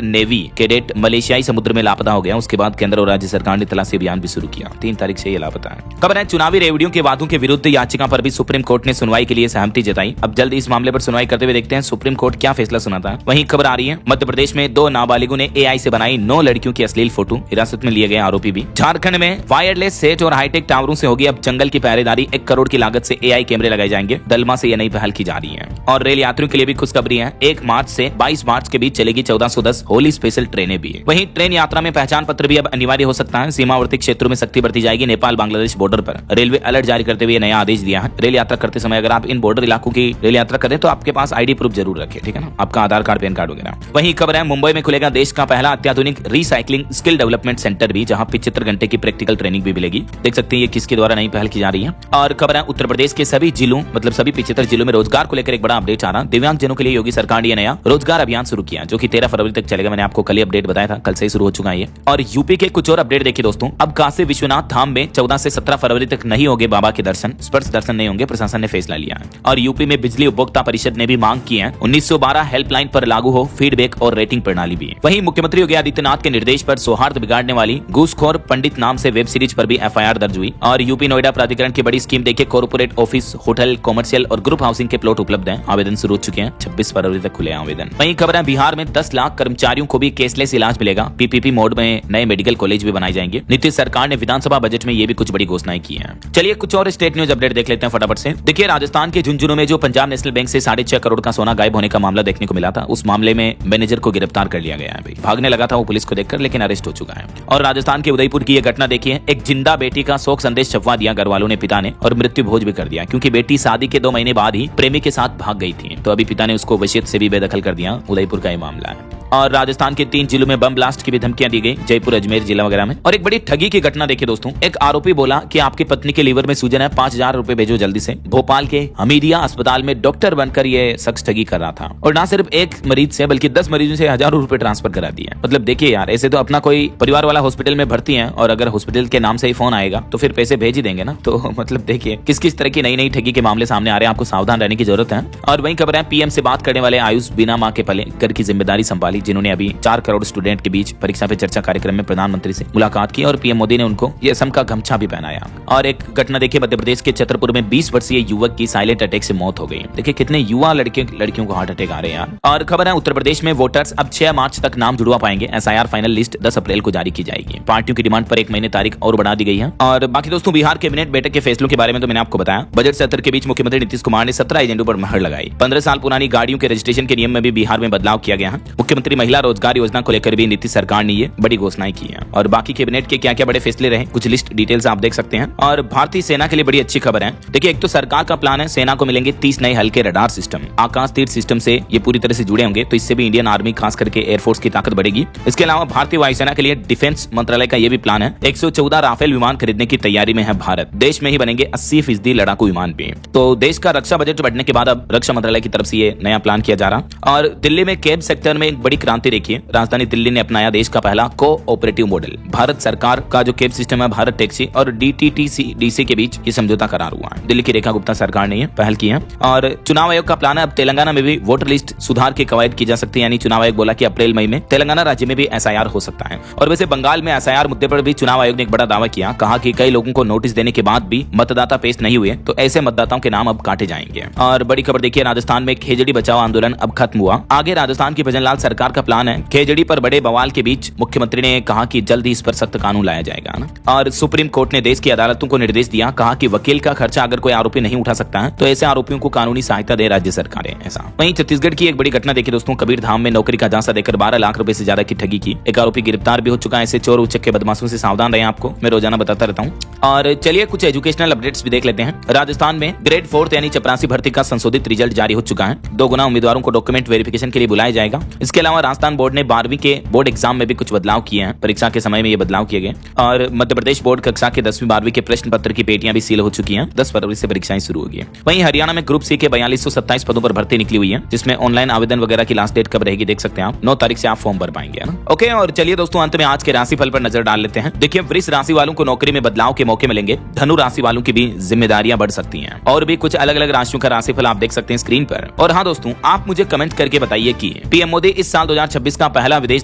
नेवी कैडेट मलेशियाई समुद्र में लापता हो गया। उसके बाद केंद्र और राज्य सरकार ने तलाशी अभियान भी शुरू किया। 3 तारीख से ये लापता है। खबर है चुनावी रेवड़ियों के वादों के विरुद्ध याचिका पर भी सुप्रीम कोर्ट ने सुनवाई के लिए सहमति जताई। अब जल्द इस मामले पर सुनवाई करते हुए देखते हैं सुप्रीम कोर्ट क्या फैसला सुनाता है। वहीं खबर आ रही है मध्य प्रदेश में 2 नाबालिगों ने एआई से बनाई 9 लड़कियों की अश्लील फोटो, हिरासत में लिए गए आरोपी भी। झारखंड में वायरलेस सेट और हाईटेक टावरों से होगी अब जंगल की पहरेदारी। 1 करोड़ की लागत से एआई कैमरे लगाए जाएंगे। दलमा से यह नई पहल की जा रही है। और रेल यात्रियों के लिए भी खुशखबरी है। 1 मार्च से 22 मार्च के बीच चलेगी 1410 होली स्पेशल ट्रेनें भी। वहीं ट्रेन यात्रा में पहचान पत्र भी अब अनिवार्य हो सकता है। सीमावर्ती क्षेत्रों में सख्ती बरती जाएगी। नेपाल बांग्लादेश बॉर्डर पर रेलवे अलर्ट जारी करते हुए नया आदेश दिया है। रेल यात्रा करते समय अगर आप इन बॉर्डर इलाकों की रेल यात्रा करें तो आपके पास आईडी प्रूफ जरूर रखें, ठीक है ना, आपका आधार कार्ड, पैन कार्ड वगैरह। वहीं खबर है मुंबई में खुलेगा देश का पहला अत्याधुनिक रिसाइकलिंग स्किल डेवलपमेंट सेंटर भी, जहां 75 घंटे की प्रैक्टिकल ट्रेनिंग भी मिलेगी। देख सकते हैं ये किसके द्वारा नई पहल की जा रही है। और खबर है उत्तर प्रदेश के सभी जिलों मतलब सभी 75 जिलों में रोजगार को लेकर एक बड़ा अपडेट आ रहा। दिव्यांग जनों के लिए योगी सरकार ने नया रोजगार अभियान शुरू किया जो कि 13 फरवरी तक चलेगा। मैंने आपको कल ही अपडेट बताया था, कल से ही शुरू हो चुका है ये। और यूपी के कुछ और अपडेट देखिए दोस्तों। अब काशी विश्वनाथ धाम में 14 से 17 फरवरी तक नहीं होंगे बाबा के दर्शन, स्पर्श दर्शन नहीं होंगे, प्रशासन ने फैसला लिया है। और यूपी में बिजली उपभोक्ता परिषद ने भी मांग की है 1912 हेल्पलाइन पर लागू हो फीडबैक और रेटिंग प्रणाली भी। वहीं मुख्यमंत्री योगी आदित्यनाथ के निर्देश पर सौहार्द बिगाड़ने वाली घूसखोर पंडित नाम से वेब सीरीज पर भी एफआईआर दर्ज हुई। और यूपी नोएडा प्राधिकरण की बड़ी स्कीम देखिए। कॉर्पोरेट ऑफिस, होटल, कॉमर्शियल और ग्रुप हाउसिंग के प्लॉट उपलब्ध हैं। आवेदन शुरू हो चुके हैं। 26 फरवरी तक खुले आवेदन। वहीं खबर है बिहार में 10 लाख कर्मचारियों को भी केसलेस इलाज मिलेगा। पीपीपी मोड में नए मेडिकल कॉलेज भी बनाए जाएंगे। नीतीश सरकार ने विधानसभा बजट में ये भी कुछ बड़ी घोषणाएं की हैं। चलिए कुछ और स्टेट न्यूज अपडेट देख लेते हैं फटाफट से। देखिए राजस्थान के झुंझुनू में जो पंजाब नेशनल बैंक से 6.5 करोड़ का सोना गायब होने का मामला देखने को मिला था, उस मामले में मैनेजर को गिरफ्तार कर लिया गया है। भाई भागने लगा था वो पुलिस को देखकर, लेकिन अरेस्ट हो चुका है। और राजस्थान के उदयपुर की यह घटना देखिए। एक जिंदा बेटी का शोक संदेश छपवा दिया घर वालों ने, पिता ने, और मृत्यु भोज भी कर दिया क्योंकि बेटी शादी के 2 महीने बाद ही प्रेमी के साथ भाग गई थी। तो अभी पिता ने उसको वसीयत से भी बेदखल कर दिया। उदयपुर का ये मामला है। और राजस्थान के 3 जिलों में बम ब्लास्ट की भी धमकियां दी गई, जयपुर, अजमेर जिला वगैरह में। और एक बड़ी ठगी की घटना देखिए दोस्तों। एक आरोपी बोला कि आपकी पत्नी के लीवर में सूजन है, 5000 रुपए भेजो जल्दी से। भोपाल के हमीदिया अस्पताल में डॉक्टर बनकर ये शख्स ठगी कर रहा था। और ना सिर्फ एक मरीज से बल्कि 10 मरीजों से हजारों रुपए ट्रांसफर करा दिए। मतलब देखिए यार, ऐसे तो अपना कोई परिवार वाला हॉस्पिटल में भर्ती है और अगर हॉस्पिटल के नाम से ही फोन आएगा तो फिर पैसे भेज ही देंगे ना। तो मतलब देखिए किस किस तरह की नई नई ठगी के मामले सामने आ रहे हैं। आपको सावधान रहने की जरूरत है। और वहीं खबर है पीएम से बात करने वाले आयुष बिना मां के पले घर की जिम्मेदारी संभाली, जिन्होंने अभी 4 करोड़ स्टूडेंट के बीच परीक्षा पे चर्चा कार्यक्रम में प्रधानमंत्री से मुलाकात की और पीएम मोदी ने उनको ये असम का गमछा भी पहनाया। और एक घटना देखिए मध्य प्रदेश के छतरपुर में 20 वर्षीय युवक की साइलेंट अटैक से मौत हो गई। देखिए कितने युवा लड़कियों को हार्ट अटैक आ रहे हैं यार। और खबर है उत्तर प्रदेश में वोटर्स अब 6 मार्च तक नाम जुड़वा पाएंगे। एसआईआर फाइनल लिस्ट 10 अप्रैल को जारी की जाएगी। पार्टियों की डिमांड पर 1 महीने तारीख और बढ़ा दी गई है। और बाकी दोस्तों बिहार कैबिनेट बैठक के फैसलों के बारे में तो मैंने आपको बताया। बजट सत्र के बीच मुख्यमंत्री नीतीश कुमार ने 17 एजेंडों पर मुहर लगाई। 15 साल पुरानी गाड़ियों के रजिस्ट्रेशन के नियम में भी बिहार में बदलाव किया गया है। मुख्यमंत्री महिला रोजगार योजना को लेकर भी नीतीश सरकार ने ये बड़ी घोषणाएं की हैं। और बाकी कैबिनेट के क्या क्या बड़े फैसले रहे, कुछ लिस्ट डिटेल्स आप देख सकते हैं। और भारतीय सेना के लिए बड़ी अच्छी खबर है। देखिए एक तो सरकार का प्लान है सेना को मिलेंगे 30 नए हल्के रडार सिस्टम। आकाश तीर सिस्टम से ये पूरी तरह से जुड़े होंगे, तो इससे भी इंडियन आर्मी खास करके एयरफोर्स की ताकत बढ़ेगी। इसके अलावा भारतीय वायुसेना के लिए डिफेंस मंत्रालय का ये भी प्लान है। 114 राफेल विमान खरीदने की तैयारी में है भारत। देश में ही बनेंगे 80% लड़ाकू विमान भी। तो देश का रक्षा बजट बढ़ने के बाद अब रक्षा मंत्रालय की तरफ से ये नया प्लान किया जा रहा। और दिल्ली में कैब सेक्टर में एक बड़ी क्रांति देखिए। राजधानी दिल्ली ने अपनाया देश का पहला कोऑपरेटिव मॉडल। भारत सरकार का जो कैब सिस्टम है, भारत टैक्सी और डीटीटीसी के बीच ये समझौता करार हुआ है। दिल्ली की रेखा गुप्ता सरकार ने ये पहल की है। और चुनाव आयोग का प्लान है अब तेलंगाना में भी वोटर लिस्ट सुधार की कवायद की जा सकती है। यानी चुनाव आयोग बोला कि अप्रैल मई में तेलंगाना राज्य में भी एसआईआर हो सकता है। और वैसे बंगाल में एसआईआर मुद्दे पर भी चुनाव आयोग ने एक बड़ा दावा किया। कहा कि कई लोगों को नोटिस देने के बाद भी मतदाता पेश नहीं हुए, तो ऐसे मतदाताओं के नाम अब काटे जाएंगे। और बड़ी खबर देखिए राजस्थान में खेजड़ी बचाओ आंदोलन अब खत्म हुआ। आगे राजस्थान की भजनलाल सरकार का प्लान है। खेजड़ी पर बड़े बवाल के बीच मुख्यमंत्री ने कहा कि जल्द ही इस पर सख्त कानून लाया जाएगा ना। और सुप्रीम कोर्ट ने देश की अदालतों को निर्देश दिया। कहा कि वकील का खर्चा अगर कोई आरोपी नहीं उठा सकता है तो ऐसे आरोपियों को कानूनी सहायता दे राज्य सरकारें। ऐसा वहीं छत्तीसगढ़ की एक बड़ी घटना देखिए दोस्तों। कबीर धाम में नौकरी का झांसा देकर 12 लाख रुपए से ज्यादा की ठगी की। एक आरोपी गिरफ्तार भी हो चुका है। ऐसे चोर उचक्के बदमाशों से सावधान रहें, आपको मैं रोजाना बताता रहता हूँ। और चलिए कुछ एजुकेशनल अपडेट्स भी देख लेते हैं। राजस्थान में ग्रेड 4 यानी चपरासी भर्ती का संशोधित रिजल्ट जारी हो चुका है। 2 गुना उम्मीदवारों को डॉक्यूमेंट वेरिफिकेशन के लिए बुलाया जाएगा। इसके अलावा राजस्थान बोर्ड ने 12वीं के बोर्ड एग्जाम में भी कुछ बदलाव किए हैं। परीक्षा के समय में ये बदलाव किए गए। और मध्य प्रदेश बोर्ड कक्षा के 10वीं 12वीं के प्रश्न पत्र की पेटियां भी सील हो चुकी हैं। 10 फरवरी से परीक्षाएं शुरू होगी। वहीं हरियाणा में ग्रुप सी के 4227 पदों पर भर्ती निकली हुई है, जिसमें ऑनलाइन आवेदन वगैरह की लास्ट डेट कब रहेगी देख सकते हैं आप। 9 तारीख से आप फॉर्म भर पाएंगे ना। ओके, और चलिए दोस्तों अंत में आज के राशिफल पर नजर डाल लेते हैं। देखिए वृष राशि वालों को नौकरी में बदलाव के मौके मिलेंगे। धनु राशि वालों की भी जिम्मेदारियां बढ़ सकती हैं। और भी कुछ अलग अलग राशियों का राशिफल आप देख सकते हैं स्क्रीन पर। और हाँ दोस्तों, आप मुझे कमेंट करके बताइए कि पीएम मोदी इस साल 2026 का पहला विदेश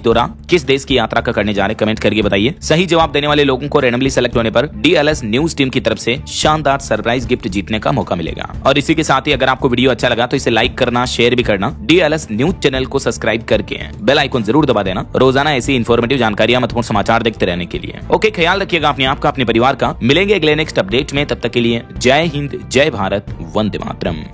दौरा किस देश की यात्रा का करने जा रहे, कमेंट करके बताइए। सही जवाब देने वाले लोगों को रैंडमली सेलेक्ट होने पर DLS न्यूज टीम की तरफ से शानदार सरप्राइज गिफ्ट जीतने का मौका मिलेगा। और इसी के साथ ही अगर आपको वीडियो अच्छा लगा तो इसे लाइक करना, शेयर भी करना, DLS न्यूज चैनल को सब्सक्राइब करके बेल आइकन जरूर दबा देना, रोजाना ऐसी इंफॉर्मेटिव जानकारियां, महत्वपूर्ण समाचार देखते रहने के लिए। ओके, ख्याल रखिएगा अपने आप का, अपने परिवार का। मिलेंगे अगले नेक्स्ट अपडेट में, तब तक के लिए जय हिंद, जय भारत, वंदे मातरम।